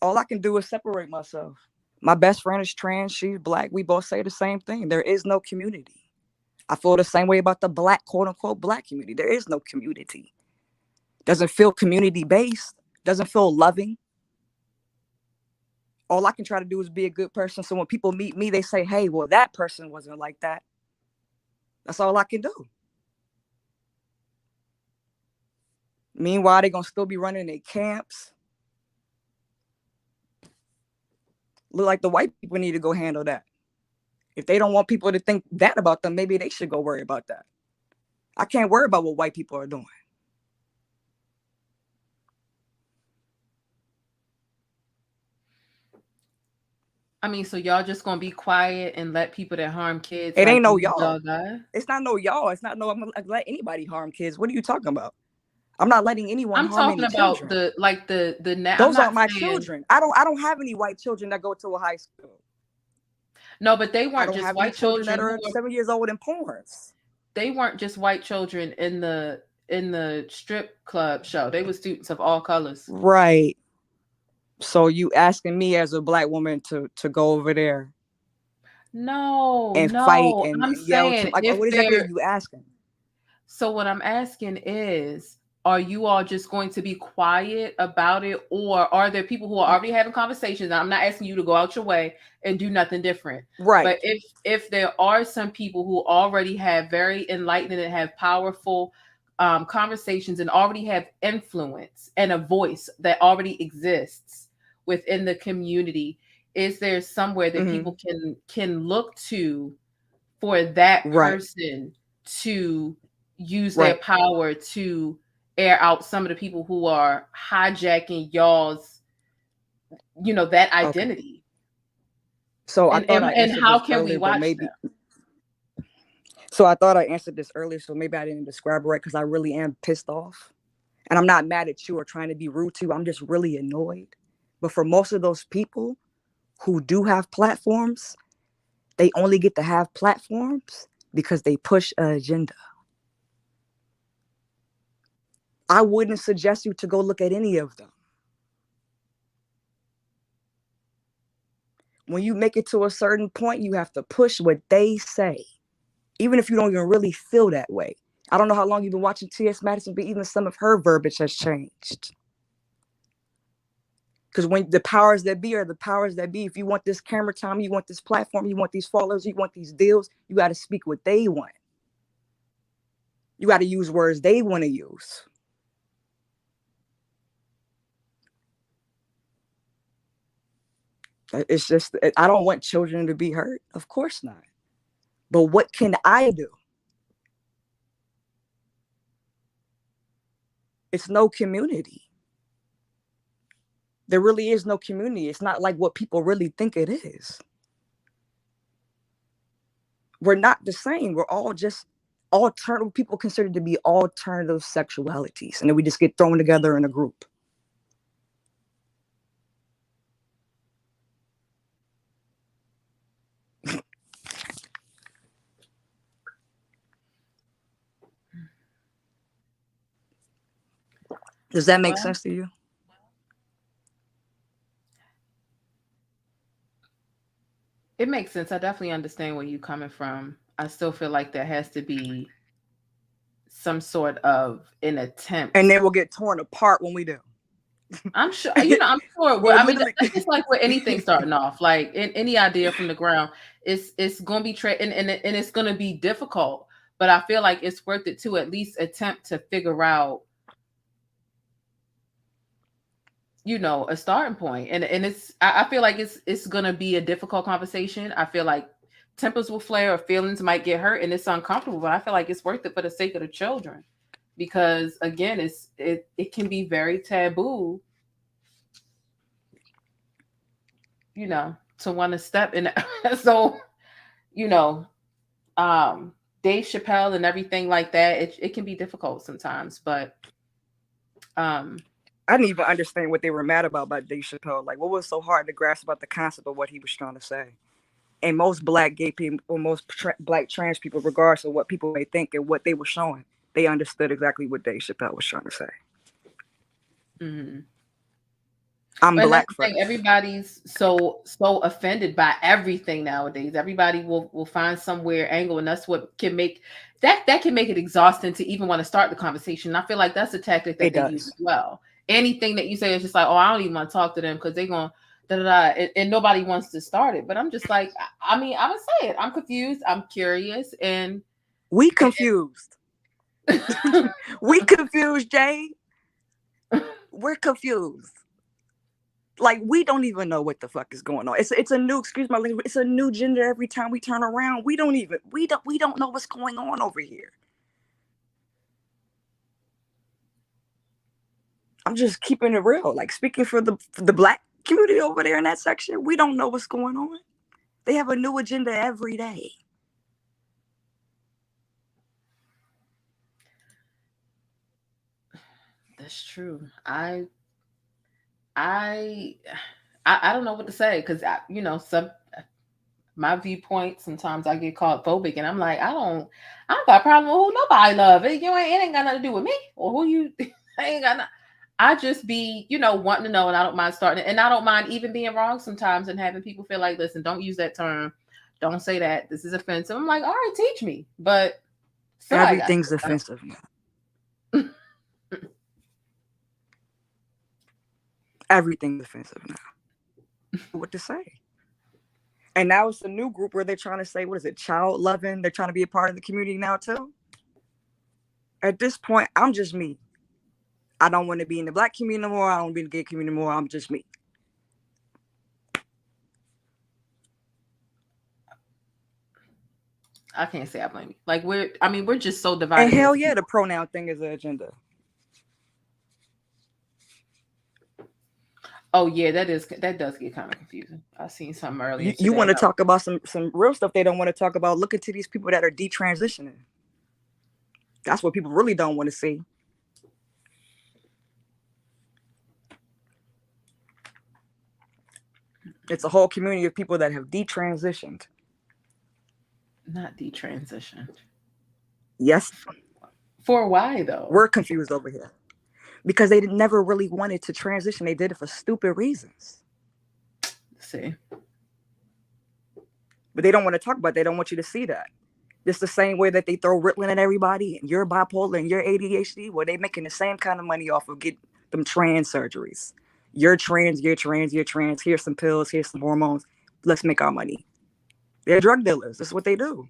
All I can do is separate myself. My best friend is trans, she's black. We both say the same thing. There is no community. I feel the same way about the black, quote unquote, black community. There is no community. Doesn't feel community based, doesn't feel loving. All I can try to do is be a good person. So when people meet me, they say, hey, well, that person wasn't like that. That's all I can do. Meanwhile, they're gonna still be running their camps. Look like the white people need to go handle that. If they don't want people to think that about them, maybe they should go worry about that. I can't worry about what white people are doing. I mean, so y'all just gonna be quiet and let people that harm kids? It ain't no leave y'all. die? It's not no y'all. It's not no. I'm gonna let anybody harm kids. What are you talking about? I'm not letting anyone I'm harm talking any about children. Those aren't my children. I don't have any white children that go to a high school. No, but they I weren't don't just have white any children that children are 7 years old in porns. They weren't just white children in the strip club show. They were students of all colors. Right. So you asking me as a black woman to go over there? No, and fight no. and I'm yell saying like, what exactly are you asking? So what I'm asking is, are you all just going to be quiet about it, or are there people who are already having conversations? I'm not asking you to go out your way and do nothing different. Right. But if there are some people who already have very enlightened and have powerful conversations and already have influence and a voice that already exists within the community, is there somewhere that people can look to for that person to use their power to air out some of the people who are hijacking y'all's, that identity? So I thought and how can we watch maybe them? So I thought I answered this earlier, so maybe I didn't describe it right, because I really am pissed off. And I'm not mad at you or trying to be rude to you. I'm just really annoyed. But for most of those people who do have platforms, they only get to have platforms because they push an agenda. I wouldn't suggest you to go look at any of them. When you make it to a certain point, you have to push what they say, even if you don't even really feel that way. I don't know how long you've been watching T.S. Madison, but even some of her verbiage has changed. Because when the powers that be are the powers that be, if you want this camera time, you want this platform, you want these followers, you want these deals, you got to speak what they want. You got to use words they want to use. It's just, I don't want children to be hurt. Of course not. But what can I do? It's no community. There really is no community. It's not like what people really think it is. We're not the same. We're all just alternative, people considered to be alternative sexualities. And then we just get thrown together in a group. Does that make sense to you? It makes sense. I definitely understand where you're coming from. I still feel like there has to be some sort of an attempt. And then we'll get torn apart when we do. I'm sure, I'm sure. Well, I mean, that's just like with anything starting off, like in any idea from the ground, it's going to be and it's going to be difficult, but I feel like it's worth it to at least attempt to figure out, a starting point. And I feel like it's going to be a difficult conversation. I feel like tempers will flare or feelings might get hurt and it's uncomfortable, but I feel like it's worth it for the sake of the children. Because again, it can be very taboo, to want to step in. So, Dave Chappelle and everything like that, it can be difficult sometimes. But I didn't even understand what they were mad about Dave Chappelle. Like, what was so hard to grasp about the concept of what he was trying to say? And most black gay people, or most black trans people, regardless of what people may think and what they were showing, they understood exactly what Dave Chappelle was trying to say. Mm-hmm. I'm black. Everybody's so offended by everything nowadays. Everybody will find somewhere angle, and that's what can make that can make it exhausting to even want to start the conversation. And I feel like that's a tactic that they use as well. Anything that you say is just like, oh, I don't even want to talk to them because they're going and nobody wants to start it. But I'm just like, I mean, I would say it. I'm confused. I'm curious, and we confused. We confused, Jay. We're confused. Like, we don't even know what the fuck is going on. It's a new, excuse my language, it's a new gender every time we turn around. We don't know what's going on over here. I'm just keeping it real. Like, speaking for the Black community over there in that section, we don't know what's going on. They have a new agenda every day. That's true. I don't know what to say, because some my viewpoint, sometimes I get called phobic, and I'm like, I don't got a problem with who nobody love. It ain't got nothing to do with me or who you. I ain't got. I just be wanting to know, and I don't mind starting it, and I don't mind even being wrong sometimes, and having people feel like, listen, don't use that term, don't say that, this is offensive. I'm like, all right, teach me, but everything's offensive now. Everything's offensive now. What to say? And now it's a new group where they're trying to say, what is it, child loving? They're trying to be a part of the community now too. At this point, I'm just me. I don't want to be in the Black community no more. I don't want to be in the gay community no more. I'm just me. I can't say I blame you. Like, we're just so divided. And hell yeah, the pronoun thing is an agenda. Oh yeah, that does get kind of confusing. I seen something earlier. You want to talk about some real stuff they don't want to talk about. Look into these people that are detransitioning. That's what people really don't want to see. It's a whole community of people that have detransitioned. Not detransitioned. Yes. For why though? We're confused over here. Because they never really wanted to transition. They did it for stupid reasons. See. But they don't want to talk about it. They don't want you to see that. It's the same way that they throw Ritalin at everybody, and you're bipolar and you're ADHD. Well, they're making the same kind of money off of getting them trans surgeries. You're trans. Here's some pills. Here's some hormones. Let's make our money. They're drug dealers. That's what they do.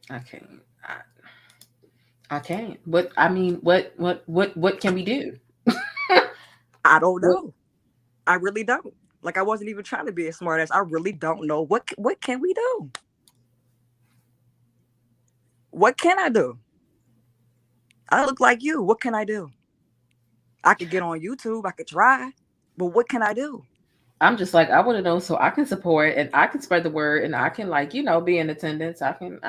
I can't. I can't. What can we do? I don't know. I really don't. Like, I wasn't even trying to be a smart ass. I really don't know. What can we do? What can I do? I look like you. What can I do? I could get on YouTube. I could try. But what can I do? I'm just like, I want to know so I can support and I can spread the word and I can be in attendance. I'm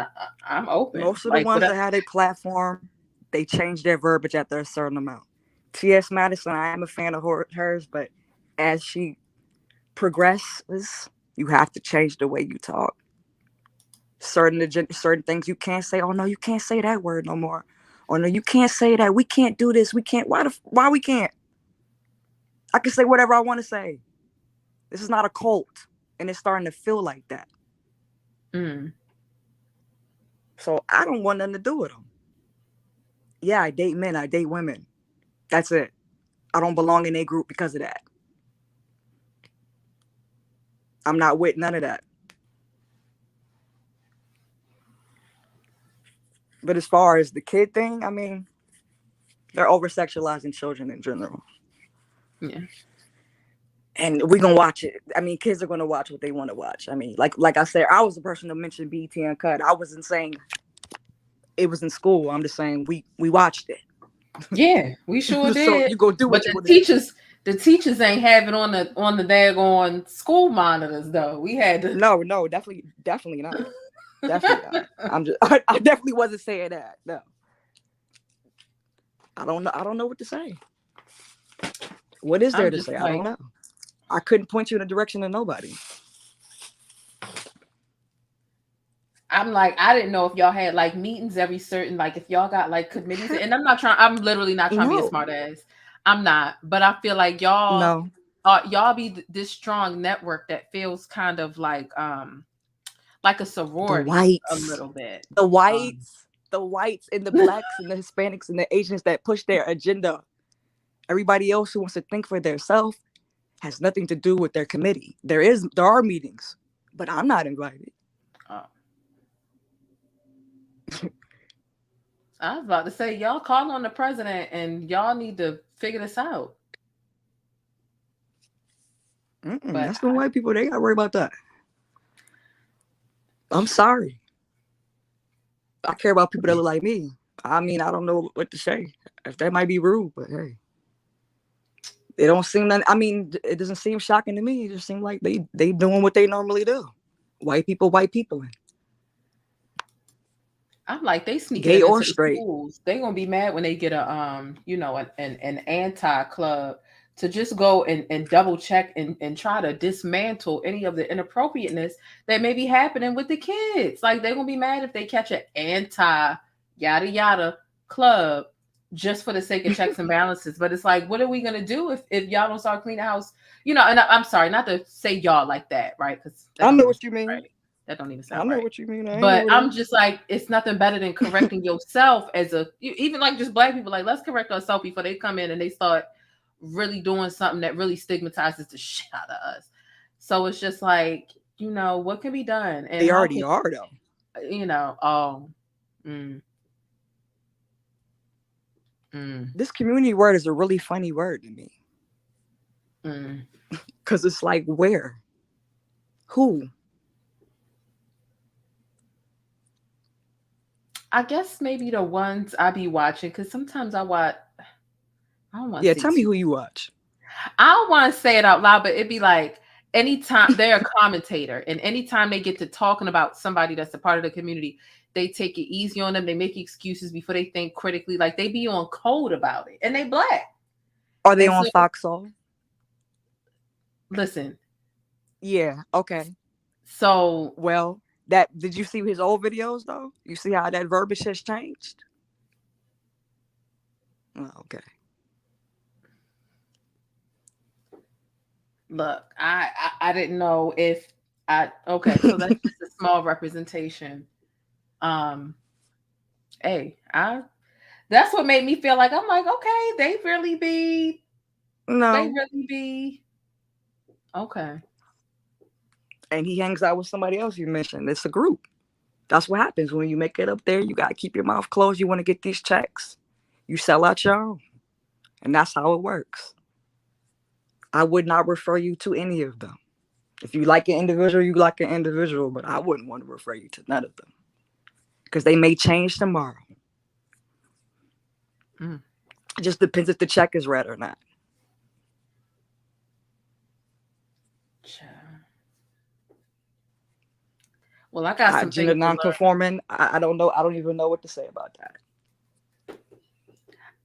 open. Most of the ones that had a platform, they changed their verbiage after a certain amount. T.S. Madison, I am a fan of hers, but as she progresses, you have to change the way you talk. Certain things you can't say. Oh no, you can't say that word no more. Oh no, you can't say that. We can't do this. We can't. Why we can't? I can say whatever I want to say. This is not a cult, and it's starting to feel like that. So I don't want nothing to do with them. Yeah, I date men. I date women. That's it. I don't belong in a group because of that. I'm not with none of that. But as far as the kid thing, I mean, they're over-sexualizing children in general. Yeah. And we're going to watch it. I mean, kids are going to watch what they want to watch. I mean, like I said, I was the person that mentioned BET Uncut. I wasn't saying it was in school. I'm just saying we watched it. Yeah, we sure did. So you go do what the teachers ain't have it on the daggone school monitors though. We had to. No, definitely not. Definitely not. I definitely wasn't saying that. No. I don't know what to say. What is there to say? I don't know. I couldn't point you in the direction of nobody. I'm like, I didn't know if y'all had like meetings every certain, like if y'all got like committees, and I'm literally not trying to be a smart ass. I'm not, but I feel like y'all be this strong network that feels kind of like a sorority a little bit. The whites and the blacks and the Hispanics and the Asians that push their agenda. Everybody else who wants to think for themselves has nothing to do with their committee. There are meetings. but I'm not invited. Oh. I was about to say, y'all call on the president and y'all need to figure this out. But that's the white people. They got to worry about that. I'm sorry. I care about people that look like me. I mean, I don't know what to say. If that might be rude, but hey. It don't seem that. I mean, it doesn't seem shocking to me. It just seems like they doing what they normally do. White people. I'm like, they sneaking Gay into or the straight. schools. They gonna be mad when they get a an anti club to just go and double check and try to dismantle any of the inappropriateness that may be happening with the kids. Like, they're gonna be mad if they catch an anti yada yada club just for the sake of checks and balances. But it's like, what are we gonna do if y'all don't start cleaning the house? And I'm sorry, not to say y'all like that, right? Because I know what you mean. Right. That don't even sound right. I know right. what you mean. But I'm just like, it's nothing better than correcting yourself even like just Black people. Like, let's correct ourselves before they come in and they start really doing something that really stigmatizes the shit out of us. So it's just like, what can be done? And they already are though. This community word is a really funny word to me. Because it's like, where? Who? I guess maybe the ones I be watching, because sometimes I watch. I don't want. Yeah, tell me who you watch. I don't want to say it out loud, but it'd be like anytime they're a commentator, and anytime they get to talking about somebody that's a part of the community, they take it easy on them. They make excuses before they think critically. Like, they be on code about it, and they Black. Are they on Foxhole? Listen. Yeah. Okay. So, well, did you see his old videos though? You see how that verbiage has changed? Oh, okay. Look, I didn't know if okay, so that's just a small representation. Hey, that's what made me feel like, I'm like, okay, they really be okay. And he hangs out with somebody else you mentioned. It's a group. That's what happens when you make it up there. You got to keep your mouth closed. You want to get these checks. You sell out your own. And that's how it works. I would not refer you to any of them. If you like an individual, you like an individual. But I wouldn't want to refer you to none of them. Because they may change tomorrow. It just depends if the check is red or not. Well, I got some gender non-conforming. I don't know. I don't even know what to say about that.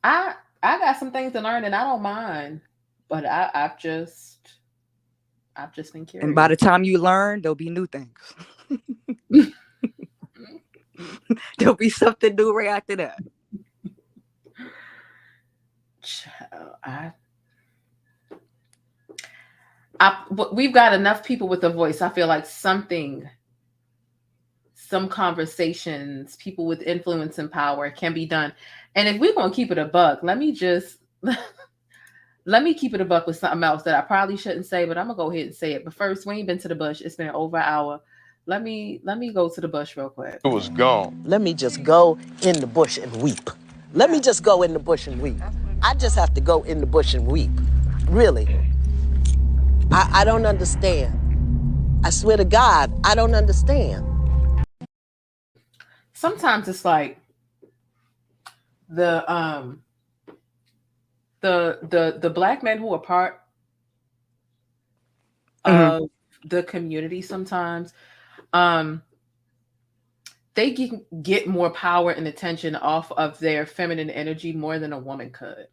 I got some things to learn, and I don't mind. But I've just been curious. And by the time you learn, there'll be new things. There'll be something new right after that. We've got enough people with a voice. I feel like some conversations, people with influence and power can be done. And if we're going to keep it a buck, let me keep it a buck with something else that I probably shouldn't say, but I'm going to go ahead and say it. But first, we ain't been to the bush. It's been over an hour. Let me go to the bush real quick. It was gone. Let me just go in the bush and weep. Let me just go in the bush and weep. I just have to go in the bush and weep. Really. I don't understand. I swear to God, I don't understand. Sometimes it's like the Black men who are part of the community, sometimes they can get more power and attention off of their feminine energy more than a woman could.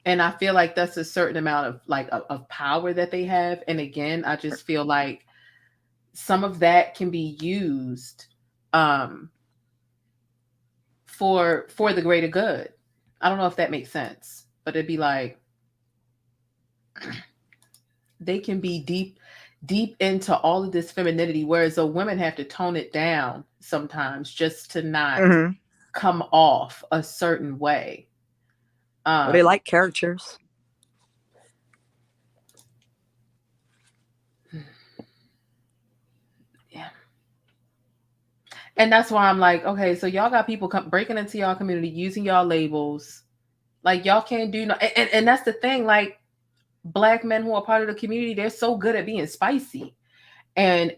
And I feel like that's a certain amount of power that they have. And again, I just feel like some of that can be used for the greater good. I don't know if that makes sense, but it'd be like they can be deep into all of this femininity, whereas the women have to tone it down sometimes just to not come off a certain way. Well, they like characters. And that's why I'm like, okay, so y'all got people breaking into y'all community, using y'all labels. Like y'all can't do no, and that's the thing. Like Black men who are part of the community, they're so good at being spicy and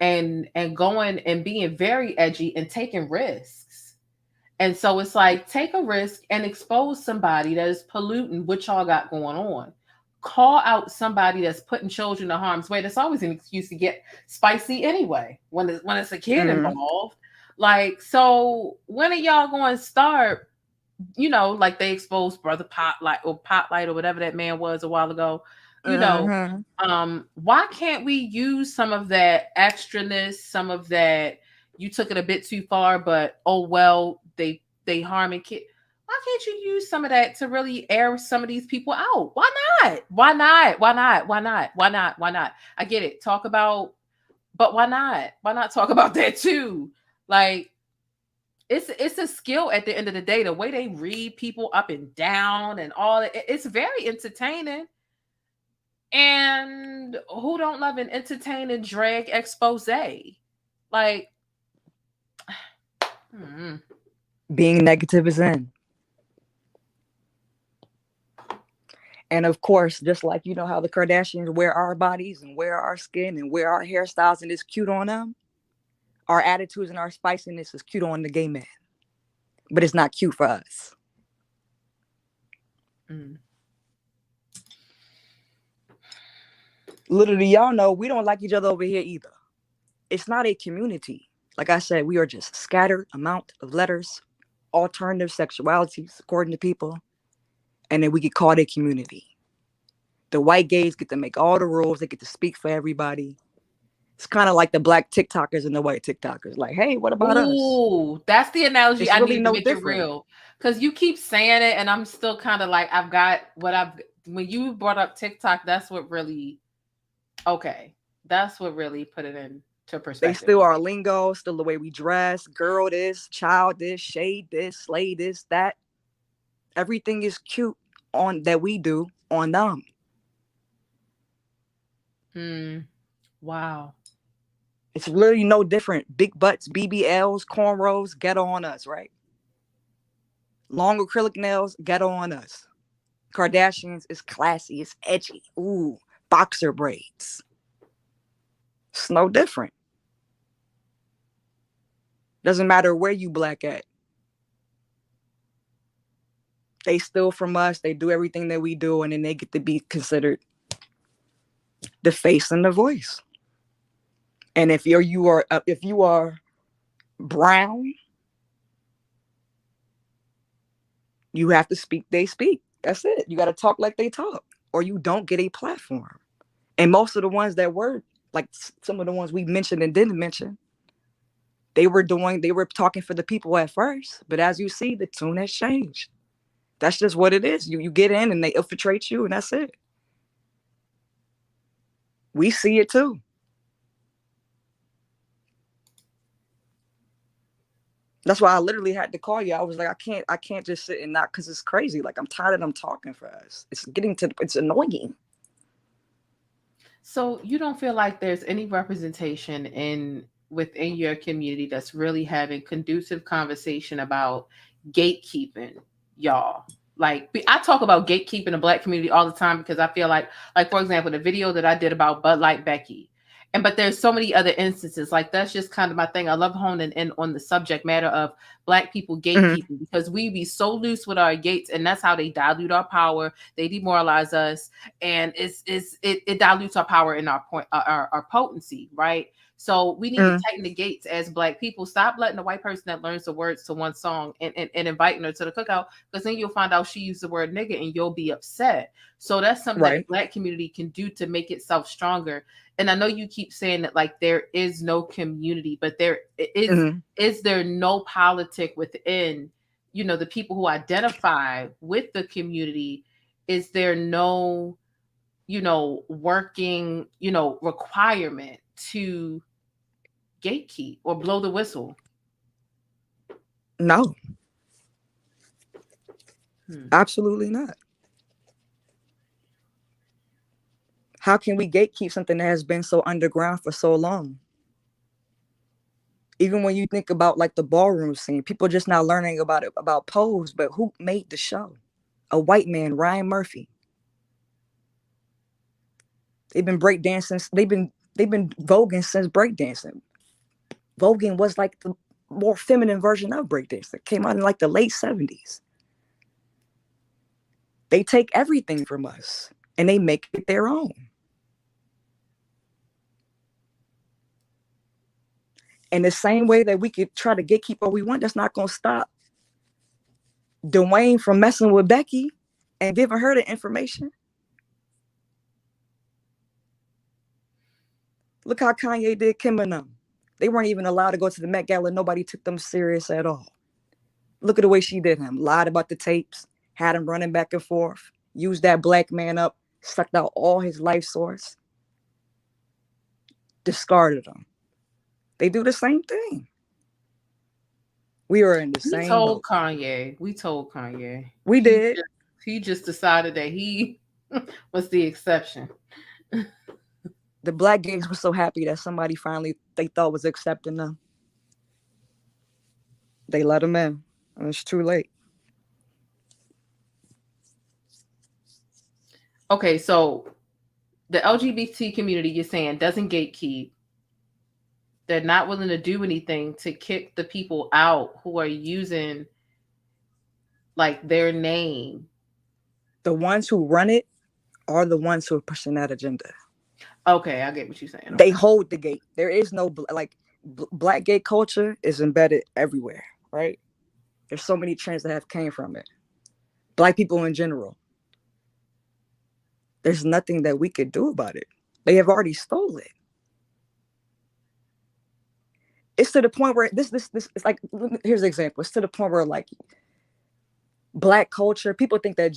going and being very edgy and taking risks. And so it's like, take a risk and expose somebody that is polluting what y'all got going on. Call out somebody that's putting children in harm's way. That's always an excuse to get spicy anyway when it's a kid involved. Like, so when are y'all going to start? Like they exposed Brother Potlight or whatever that man was a while ago. Why can't we use some of that extraness, some of that you took it a bit too far, but oh well, they harming kids. Why can't you use some of that to really air some of these people out? Why not? Why not? Why not? Why not? Why not? Why not? I get it. Talk about, but why not? Why not talk about that too? Like, it's a skill at the end of the day. The way they read people up and down and all that, it's very entertaining. And who don't love an entertaining drag expose? Like, being negative is in. And of course, just like how the Kardashians wear our bodies and wear our skin and wear our hairstyles and it's cute on them, our attitudes and our spiciness is cute on the gay man. But it's not cute for us. Literally, y'all know we don't like each other over here either. It's not a community. Like I said, we are just scattered amount of letters, alternative sexualities, according to people. And then we get called a community. The white gays get to make all the rules. They get to speak for everybody. It's kind of like the black TikTokers and the white TikTokers. Like, hey, what about us? Ooh, that's the analogy it's I really need to make it real. Because you keep saying it, and I'm still kind of like, I've got what when you brought up TikTok, that's what really, that's what really put it into perspective. They still are lingo, still the way we dress, girl this, child this, shade this, slay this, that. Everything is cute on that we do on them. Wow. It's really no different. Big butts, BBLs, cornrows, ghetto on us, right? Long acrylic nails, ghetto on us. Kardashians is classy, it's edgy. Ooh, boxer braids. It's no different. Doesn't matter where you black at. They steal from us. They do everything that we do, and then they get to be considered the face and the voice. And if you are brown, you have to speak. They speak. That's it. You got to talk like they talk, or you don't get a platform. And most of the ones that were like some of the ones we mentioned and didn't mention, they were talking for the people at first. But as you see, the tune has changed. That's just what it is. You get in and they infiltrate you, and that's it. We see it too. That's why I literally had to call you. I was like, I can't just sit and not, because it's crazy. Like, I'm tired of them talking for us. It's annoying. So you don't feel like there's any representation within your community that's really having conducive conversation about gatekeeping, y'all? Like, I talk about gatekeeping the Black community all the time because I feel like for example, the video that I did about Bud Light Becky, but there's so many other instances. Like, that's just kind of my thing. I love honing in on the subject matter of Black people gatekeeping because we be so loose with our gates, and that's how they dilute our power. They demoralize us, and it dilutes our power and our potency, right? So we need to tighten the gates as Black people. Stop letting the white person that learns the words to one song and inviting her to the cookout, because then you'll find out she used the word nigga and you'll be upset. So that's something that the Black community can do to make itself stronger. And I know you keep saying that like there is no community, but there is there no politic within, the people who identify with the community? Is there no, working, requirement to gatekeep or blow the whistle? No. Absolutely not. How can we gatekeep something that has been so underground for so long? Even when you think about like the ballroom scene, people just now learning about it, about Pose, but who made the show? A white man, Ryan Murphy. They've been breakdancing. They've been voguing since breakdancing. Voguing was like the more feminine version of breakdancing. It came out in like the late 70s. They take everything from us and they make it their own. And the same way that we could try to gatekeep what we want, that's not going to stop Dwayne from messing with Becky and giving her the information. Look how Kanye did Kim and them. They weren't even allowed to go to the Met Gala. Nobody took them serious at all. Look at the way she did him. Lied about the tapes, had him running back and forth, used that black man up, sucked out all his life source, discarded him. They do the same thing. We are in the same boat. We told Kanye. We did. He just decided that he was the exception. The black gays were so happy that somebody finally they thought was accepting them. They let them in. And it's too late. Okay, so the LGBT community, you're saying, doesn't gatekeep. They're not willing to do anything to kick the people out who are using like their name. The ones who run it are the ones who are pushing that agenda. Okay, I get what you're saying. Okay. They hold the gate. There is no black gay culture is embedded everywhere, right? There's so many trends that have came from it. Black people in general. There's nothing that we could do about it. They have already stole it. It's to the point where this it's like, here's an example. It's to the point where like black culture, people think that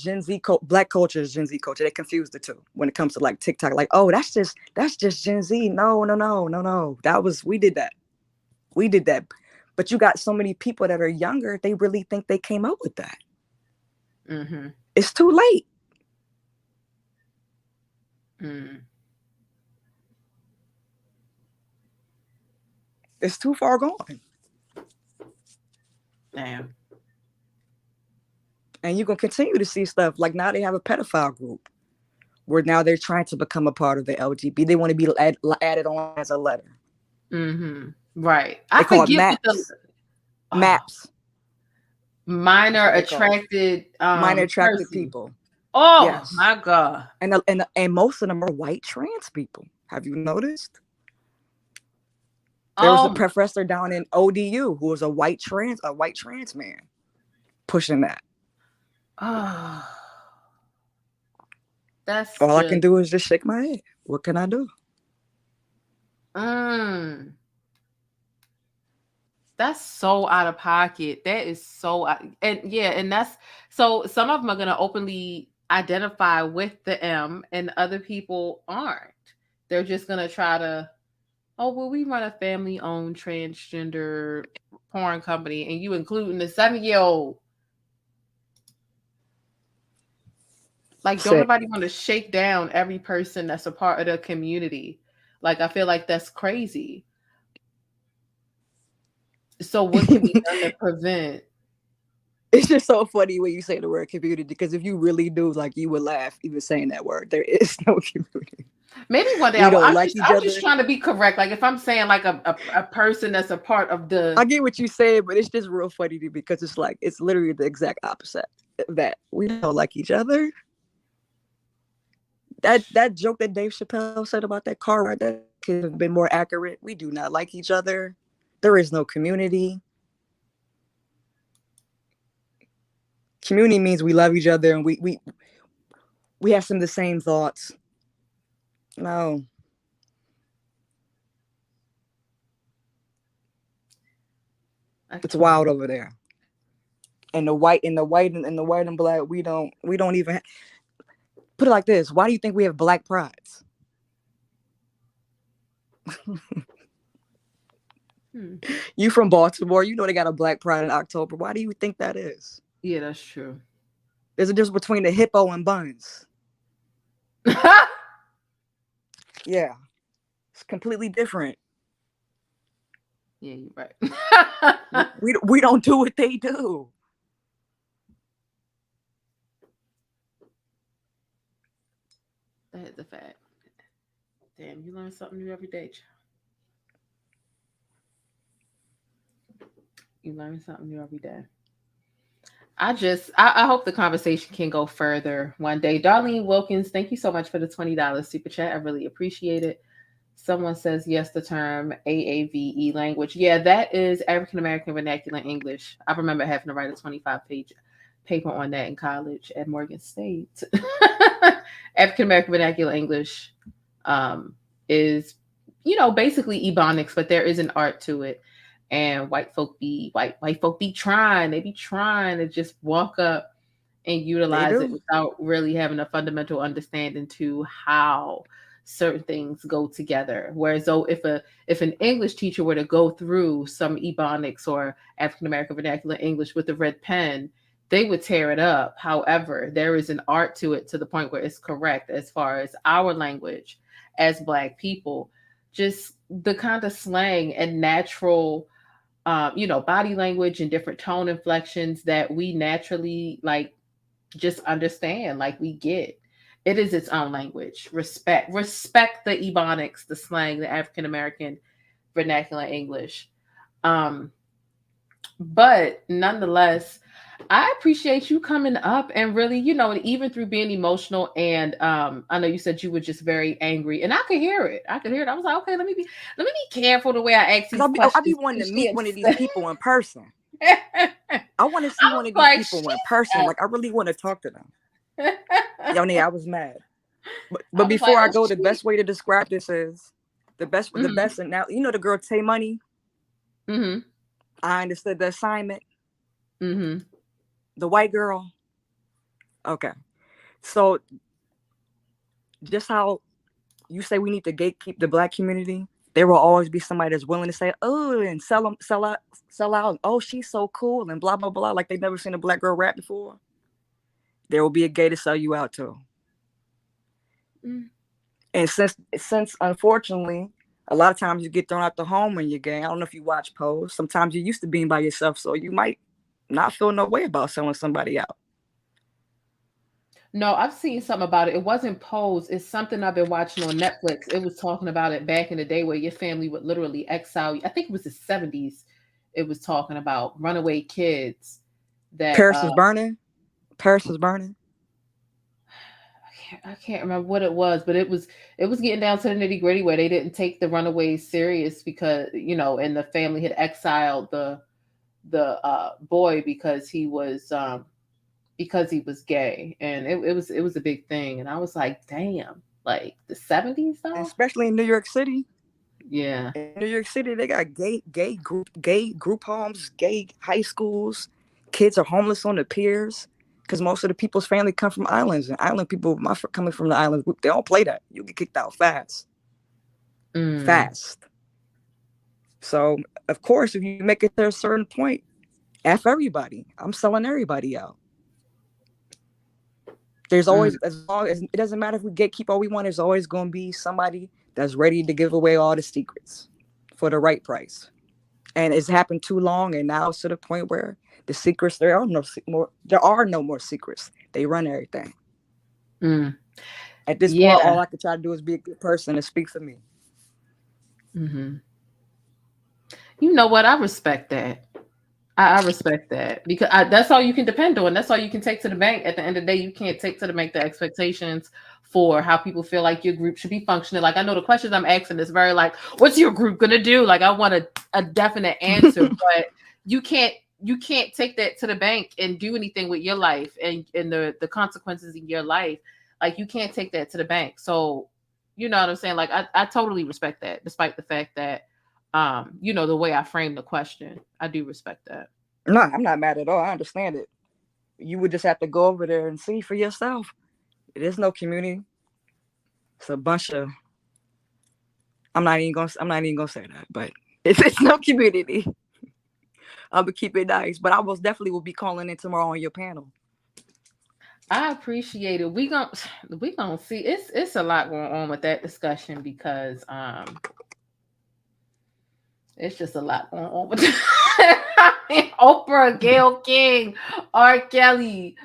black culture is Gen Z culture. They confuse the two when it comes to like TikTok. Like, oh, that's just Gen Z. No. We did that. But you got so many people that are younger, they really think they came up with that. Mm-hmm. It's too late. Mm. It's too far gone. Damn. And you're going to continue to see stuff. Like now they have a pedophile group where now they're trying to become a part of the LGBT. They want to be added on as a letter. Mm-hmm. Right. They call it MAPS. Minor attracted people. Oh, yes. My God. And most of them are white trans people. Have you noticed? There was a professor down in ODU who was a white trans man pushing that. Oh, that's all I can do is just shake my head. What can I do? That's so out of pocket. That is so, and that's so. Some of them are gonna openly identify with the M, and other people aren't. They're just gonna try to, oh well, we run a family-owned transgender porn company, and you including the 7-year-old. Like, don't nobody want to shake down every person that's a part of the community. Like, I feel like that's crazy. So what can be done to prevent? It's just so funny when you say the word community, because if you really do, like, you would laugh even saying that word. There is no community. Maybe one day I'm just trying to be correct. Like, if I'm saying like a person that's a part of the, I get what you said, but it's just real funny to me because it's like it's literally the exact opposite. That we don't like each other. That joke that Dave Chappelle said about that car ride, that could have been more accurate. We do not like each other. There is no community. Community means we love each other and we have some of the same thoughts. No. It's wild over there. And the white and black, we don't even put it like this. Why do you think we have black prides? You from Baltimore, you know they got a black pride in October. Why do you think that is? Yeah, that's true. There's a difference between the hippo and buns. Yeah. It's completely different. Yeah, you're right. We don't do what they do. That is a fact. Damn, you learn something new every day, child. You learn something new every day. I hope the conversation can go further one day. Darlene Wilkins, thank you so much for the $20 super chat. I really appreciate it. Someone says yes, the term AAVE language. Yeah, that is African American Vernacular English. I remember having to write a 25-page paper on that in college at Morgan State. African American Vernacular English is, basically Ebonics, but there is an art to it. And white folk be trying. They be trying to just walk up and utilize it without really having a fundamental understanding to how certain things go together. Whereas though if an English teacher were to go through some Ebonics or African American Vernacular English with a red pen, they would tear it up. However, there is an art to it to the point where it's correct as far as our language as Black people. Just the kind of slang and natural body language and different tone inflections that we naturally just understand, we get. It is its own language. Respect the Ebonics, the slang, the African American Vernacular English. But nonetheless, I appreciate you coming up and really, even through being emotional. And I know you said you were just very angry, and I could hear it. I was like, okay, let me be careful the way I ask these questions. I'll be wanting to meet one of these people in person. I want to see one of these people in person. I really want to talk to them. Yoni, I was mad. But before I go, the best way to describe this is the best. And now, the girl Tay Money. Mm-hmm. I understood the assignment. Mm-hmm. The white girl. Okay. So just how you say we need to gatekeep the Black community, there will always be somebody that's willing to say, oh, and sell out. Oh, she's so cool and blah, blah, blah. Like they've never seen a Black girl rap before. There will be a gay to sell you out to. Mm. And since unfortunately, a lot of times you get thrown out the home when you're gay. I don't know if you watch Pose. Sometimes you're used to being by yourself, so you might not feel no way about selling somebody out. No, I've seen something about it. It wasn't Pose. It's something I've been watching on Netflix. It was talking about it back in the day where your family would literally exile you. I think it was the 70s. It was talking about runaway kids. Paris is burning. I can't remember what it was, but it was getting down to the nitty gritty where they didn't take the runaways serious because, and the family had exiled the boy because he was gay, and it was a big thing. And I was like, damn, the 70s though, especially in New York City. Yeah, in New York City they got gay group homes, gay high schools. Kids are homeless on the piers because most of the people's family come from islands, and island people coming from the island group, they don't play that. You get kicked out fast. So of course, if you make it to a certain point, F everybody. I'm selling everybody out. There's always, as long as it doesn't matter if we gatekeep all we want, there's always going to be somebody that's ready to give away all the secrets for the right price. And it's happened too long, and now it's to the point where the secrets, there are no more secrets. They run everything. At this point, all I can try to do is be a good person and speak for me. Mm-hmm. You know what? I respect that. I respect that because that's all you can depend on. That's all you can take to the bank. At the end of the day, you can't take to the bank the expectations for how people feel like your group should be functioning. I know the questions I'm asking is very what's your group going to do? I want a definite answer, but you can't take that to the bank and do anything with your life and the consequences in your life. You can't take that to the bank. So, you know what I'm saying? I totally respect that, despite the fact that, the way I framed the question, I do respect that. No, I'm not mad at all. I understand it. You would just have to go over there and see for yourself. There's no community. It's a bunch of. I'm not even gonna say that, but it's no community. I'm gonna keep it nice, but I most definitely will be calling in tomorrow on your panel. I appreciate it. We gonna see. It's a lot going on with that discussion because It's just a lot going on with Oprah, Gayle King, R. Kelly,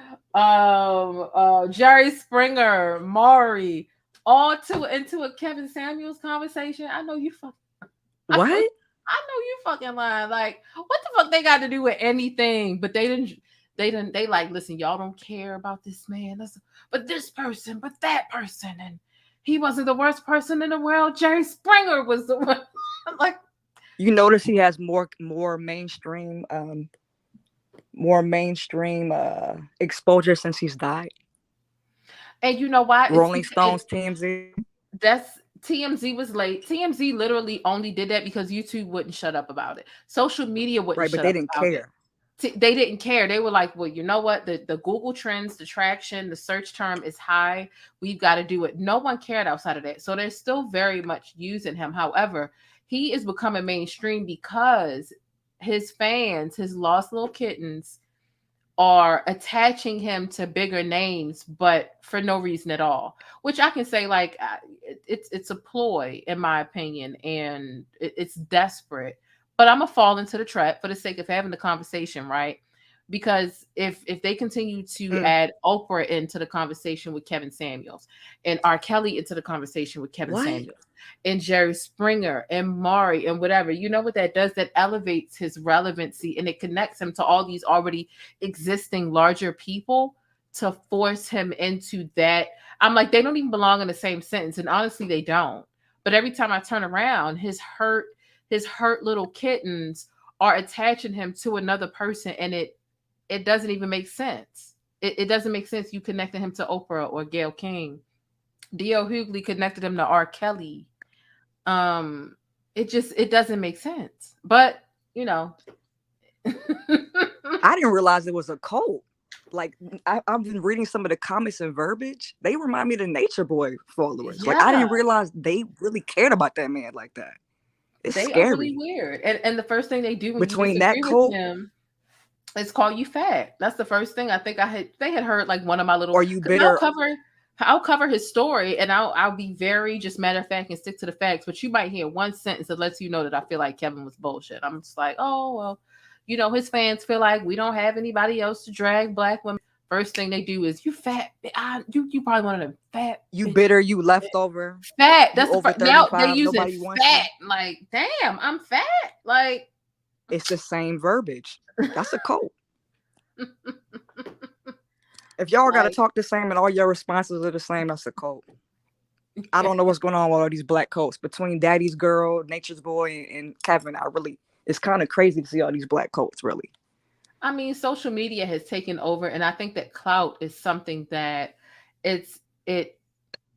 Jerry Springer, Maury, all into a Kevin Samuels conversation. I know you fucking. I What? know you fucking lying. Like, what the fuck they got to do with anything? But they didn't. They like, listen, y'all don't care about this man. Listen, but this person, but that person, and he wasn't the worst person in the world. Jerry Springer was the one. Like, You notice he has more mainstream exposure since he's died. and you know why? Rolling Stones, TMZ. That's TMZ was late. TMZ literally only did that because YouTube wouldn't shut up about it. Social media wouldn't Right, but shut they up didn't about care. it. They didn't care. They were like, well, you know what? The Google trends, the traction, the search term is high. We've got to do it. No one cared outside of that. So they're still very much using him. However, he is becoming mainstream because his fans, his lost little kittens, are attaching him to bigger names, but for no reason at all. Which I can say, like, it's a ploy, in my opinion, and it's desperate. But I'm gonna fall into the trap for the sake of having the conversation, right? Because if they continue to add Oprah into the conversation with Kevin Samuels, and R. Kelly into the conversation with Kevin What? Samuels, and Jerry Springer and Maury and whatever, you know what that does? That elevates his relevancy and it connects him to all these already existing larger people to force him into that. I'm like, they don't even belong in the same sentence. And honestly, they don't. But every time I turn around, his hurt little kittens are attaching him to another person, and it doesn't even make sense. It doesn't make sense. You connected him to Oprah or Gayle King. D.L. Hughley connected him to R. Kelly. It doesn't make sense. But you know, I didn't realize it was a cult. Like I've been reading some of the comments and verbiage. They remind me of the Nature Boy followers. Like I yeah, didn't realize they really cared about that man like that. It's they are scary. really weird. And the first thing they do when you Between that disagree with cult him is call you fat. That's the first thing I think they had heard, like one of my little, or you because bitter. I'll cover his story and I'll be very just matter of fact and stick to the facts. But you might hear one sentence that lets you know that I feel like Kevin was bullshit. I'm just like, oh well, you know, his fans feel like we don't have anybody else to drag black women. First thing they do is you fat. You probably one of them fat. You bitter. You leftover. Fat. That's you over now they're 35. using Nobody wants fat. you. Like, damn, I'm fat. Like, It's the same verbiage. That's a cult. If y'all got to talk the same and all your responses are the same, that's a cult. I don't know what's going on with all these black cults between Daddy's Girl, Nature's Boy, and Kevin. It's kind of crazy to see all these black cults, really. I mean, social media has taken over, and I think that clout is something that it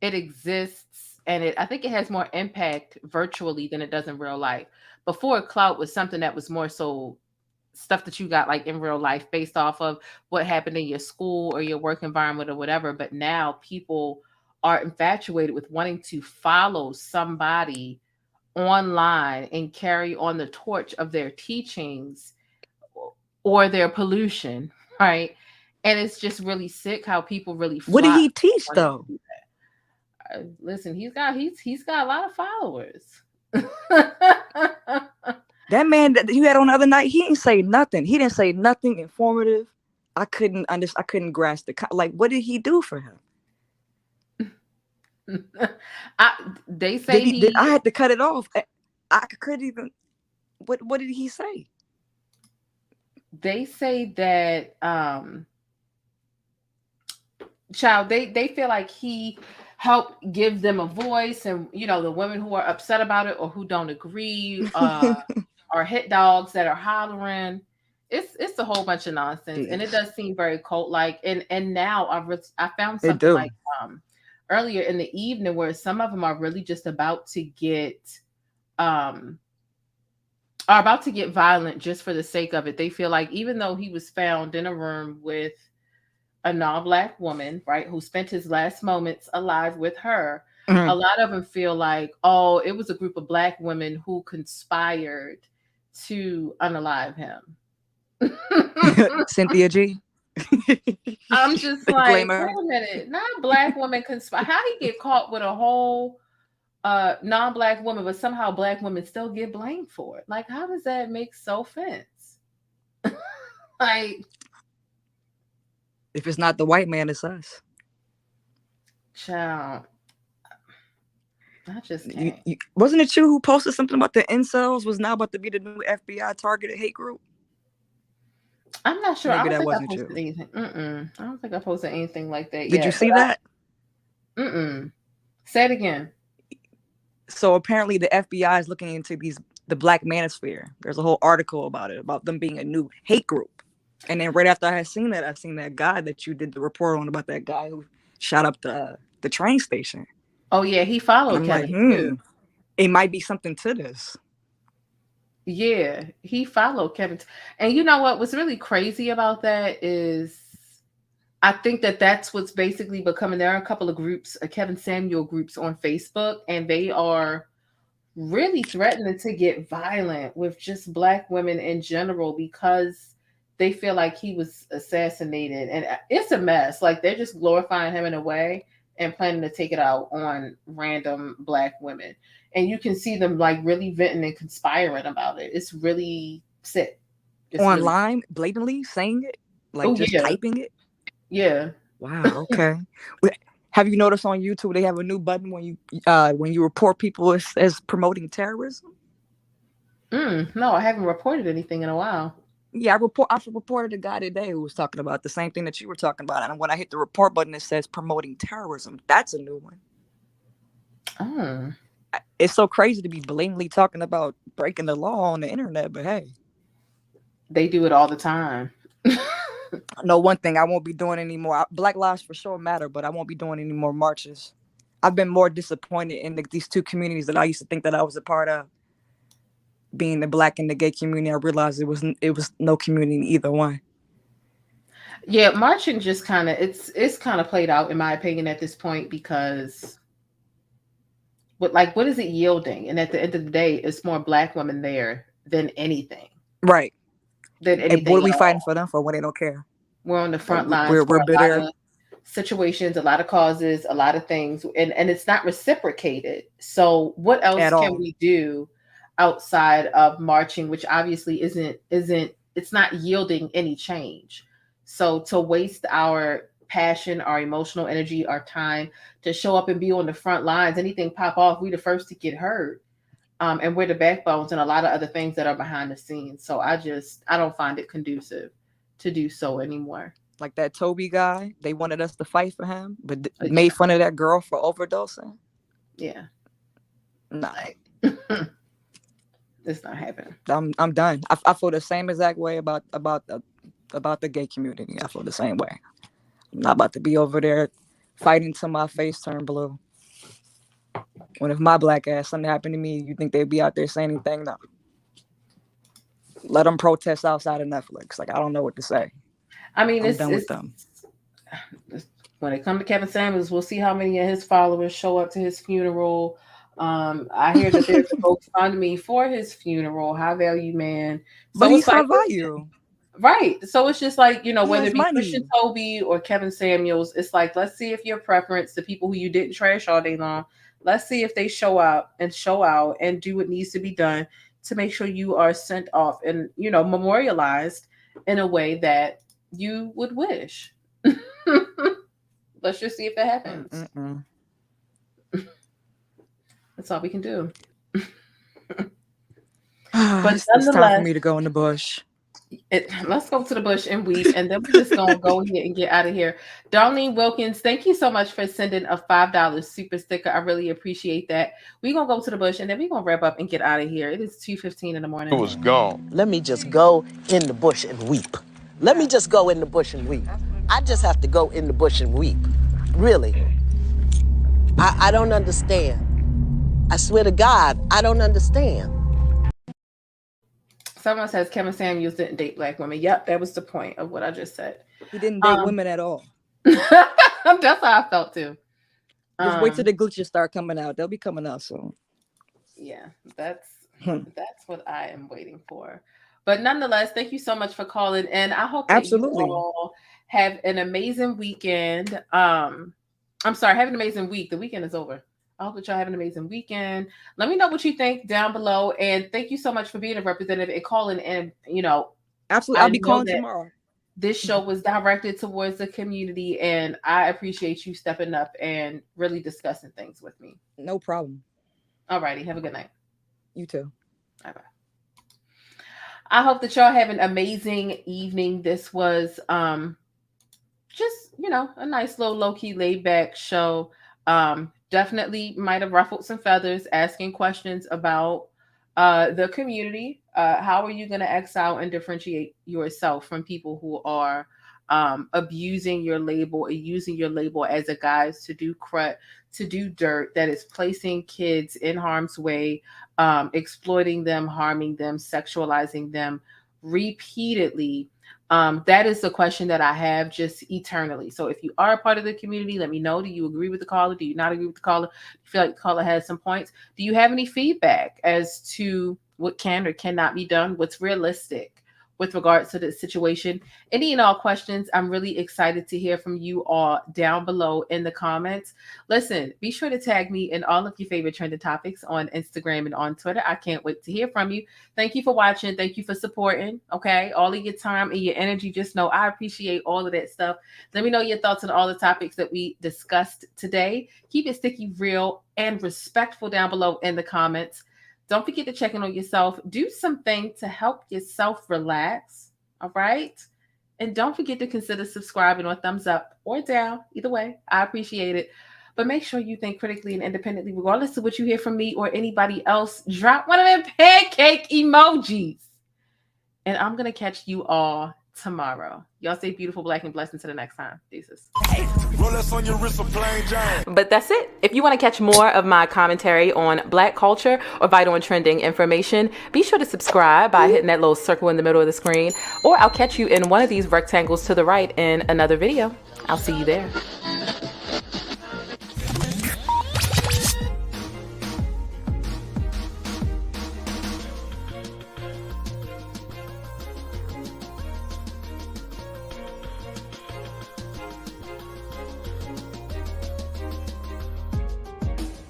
exists, and I think it has more impact virtually than it does in real life. Before, clout was something that was more so stuff that you got like in real life based off of what happened in your school or your work environment or whatever. But now people are infatuated with wanting to follow somebody online and carry on the torch of their teachings or their pollution, right? And it's just really sick how people really What did flock he teach to though? do that. Listen, he's got a lot of followers. That man that you had on the other night, he didn't say nothing. He didn't say nothing informative. I couldn't grasp the what did he do for him? They say I had to cut it off. I couldn't even. What did he say? They say that child, they feel like he helped give them a voice, and you know, the women who are upset about it or who don't agree are hit dogs that are hollering. It's a whole bunch of nonsense. And it does seem very cult like. And now I found something like earlier in the evening where some of them are really just about to get violent just for the sake of it. They feel like even though he was found in a room with a non-black woman, right, who spent his last moments alive with her, a lot of them feel like, oh, it was a group of black women who conspired to unalive him. Cynthia G. I'm just like, wait a minute, not a black woman conspire. How he get caught with a whole non-black women, but somehow black women still get blamed for it. Like, how does that make so sense? Like, If it's not the white man, it's us. child, I just can't. Wasn't it you who posted something about the incels was now about to be the new FBI targeted hate group? I'm not sure. Maybe I don't that think I wasn't posted you. anything. I don't think I posted anything like that Did yet. you see that? Say it again. So apparently the FBI is looking into the Black Manosphere. There's a whole article about it, about them being a new hate group. And then right after I had seen that, I seen that guy that you did the report on about that guy who shot up the train station. Oh yeah, he followed I'm Kevin like, too. it might be something to this. Yeah, he followed Kevin. And you know what was really crazy about that is I think that's what's basically becoming. There are a couple of groups, Kevin Samuel groups on Facebook, and they are really threatening to get violent with just black women in general because they feel like he was assassinated. And it's a mess. Like, they're just glorifying him in a way and planning to take it out on random black women. And you can see them like really venting and conspiring about it. It's really sick. It's Online, really... blatantly saying it, like typing it. Yeah. Wow. Okay. Have you noticed on YouTube they have a new button when you report people as promoting terrorism? No, I haven't reported anything in a while. Yeah, I reported a guy today who was talking about the same thing that you were talking about, and when I hit the report button, it says promoting terrorism. That's a new one. Oh. It's so crazy to be blatantly talking about breaking the law on the internet, but hey, they do it all the time. I know one thing I won't be doing anymore. Black lives for sure matter, but I won't be doing any more marches. I've been more disappointed in these two communities that I used to think that I was a part of. Being the black and the gay community, I realized it was no community in either one. Yeah, marching just kind of it's kind of played out in my opinion at this point, because what is it yielding? And at the end of the day, it's more black women there than anything. Right. Than anything. And what are we fighting for them for when they don't care? We're on the front lines. We're bitter. A lot of situations, a lot of causes, a lot of things, and it's not reciprocated. So what else can we do outside of marching, which obviously isn't it's not yielding any change? So to waste our passion, our emotional energy, our time to show up and be on the front lines, anything pop off, we the first to get hurt. And we're the backbones and a lot of other things that are behind the scenes. So I don't find it conducive to do so anymore. Like that Toby guy, they wanted us to fight for him, but made fun of that girl for overdosing. Yeah. No. It's not happening. I'm done. I feel the same exact way about the gay community. I feel the same way. I'm not about to be over there fighting till my face turn blue. When if my black ass something happened to me, you think they'd be out there saying anything? No. Let them protest outside of Netflix. Like, I don't know what to say. I mean, I'm done with them. When it comes to Kevin Samuels, we'll see how many of his followers show up to his funeral. I hear that there's a GoFundMe for his funeral. High value man. So but he's high value. Right. So it's just like, whether it be money. Christian Toby or Kevin Samuels, it's like, let's see if your preference, the people who you didn't trash all day long, let's see if they show up and show out and do what needs to be done to make sure you are sent off and, memorialized in a way that you would wish. Let's just see if that happens. That's all we can do. But it's time for me to go in the bush. Let's go to the bush and weep, and then we're just gonna go ahead and get out of here. Darlene Wilkins, thank you so much for sending a $5 super sticker. I really appreciate that. We're gonna go to the bush and then we're gonna wrap up and get out of here. It is 2:15 in the morning. It was gone. Let me just go in the bush and weep. Let me just go in the bush and weep. I just have to go in the bush and weep. Really. I don't understand. I swear to God, I don't understand. Someone says Kevin Samuels didn't date black women. Yep, that was the point of what I just said. He didn't date women at all. That's how I felt too. Just wait till the glitches start coming out. They'll be coming out soon. Yeah, that's what I am waiting for. But nonetheless, thank you so much for calling, and I hope that you all have an amazing weekend. I'm sorry, have an amazing week. The weekend is over. I hope that y'all have an amazing weekend. Let me know what you think down below. And thank you so much for being a representative and calling in. You know, Absolutely. I'll be calling tomorrow. This show was directed towards the community, and I appreciate you stepping up and really discussing things with me. No problem. All righty. Have a good night. You too. Bye-bye. I hope that y'all have an amazing evening. This was just, you know, a nice little low-key laid-back show. Definitely might have ruffled some feathers, asking questions about the community. How are you going to exile and differentiate yourself from people who are abusing your label or using your label as a guise to do crud, to do dirt, that is placing kids in harm's way, exploiting them, harming them, sexualizing them repeatedly? That is the question that I have just eternally. So if you are a part of the community, let me know. Do you agree with the caller? Do you not agree with the caller? Do you feel like the caller has some points? Do you have any feedback as to what can or cannot be done? What's realistic with regards to the situation? Any and all questions, I'm really excited to hear from you all down below in the comments. Listen, be sure to tag me in all of your favorite trending topics on Instagram and on Twitter. I can't wait to hear from you. Thank you for watching. Thank you for supporting. Okay, all of your time and your energy. Just know I appreciate all of that stuff. Let me know your thoughts on all the topics that we discussed today. Keep it sticky, real, and respectful down below in the comments. Don't forget to check in on yourself. Do something to help yourself relax. All right. And don't forget to consider subscribing or thumbs up or down. Either way, I appreciate it. But make sure you think critically and independently, regardless of what you hear from me or anybody else. Drop one of them pancake emojis. And I'm going to catch you all tomorrow. Y'all stay beautiful, black, and blessed until the next time. Deuces. But that's it. If you want to catch more of my commentary on Black culture or vital and trending information, be sure to subscribe by hitting that little circle in the middle of the screen, or I'll catch you in one of these rectangles to the right in another video. I'll see you there.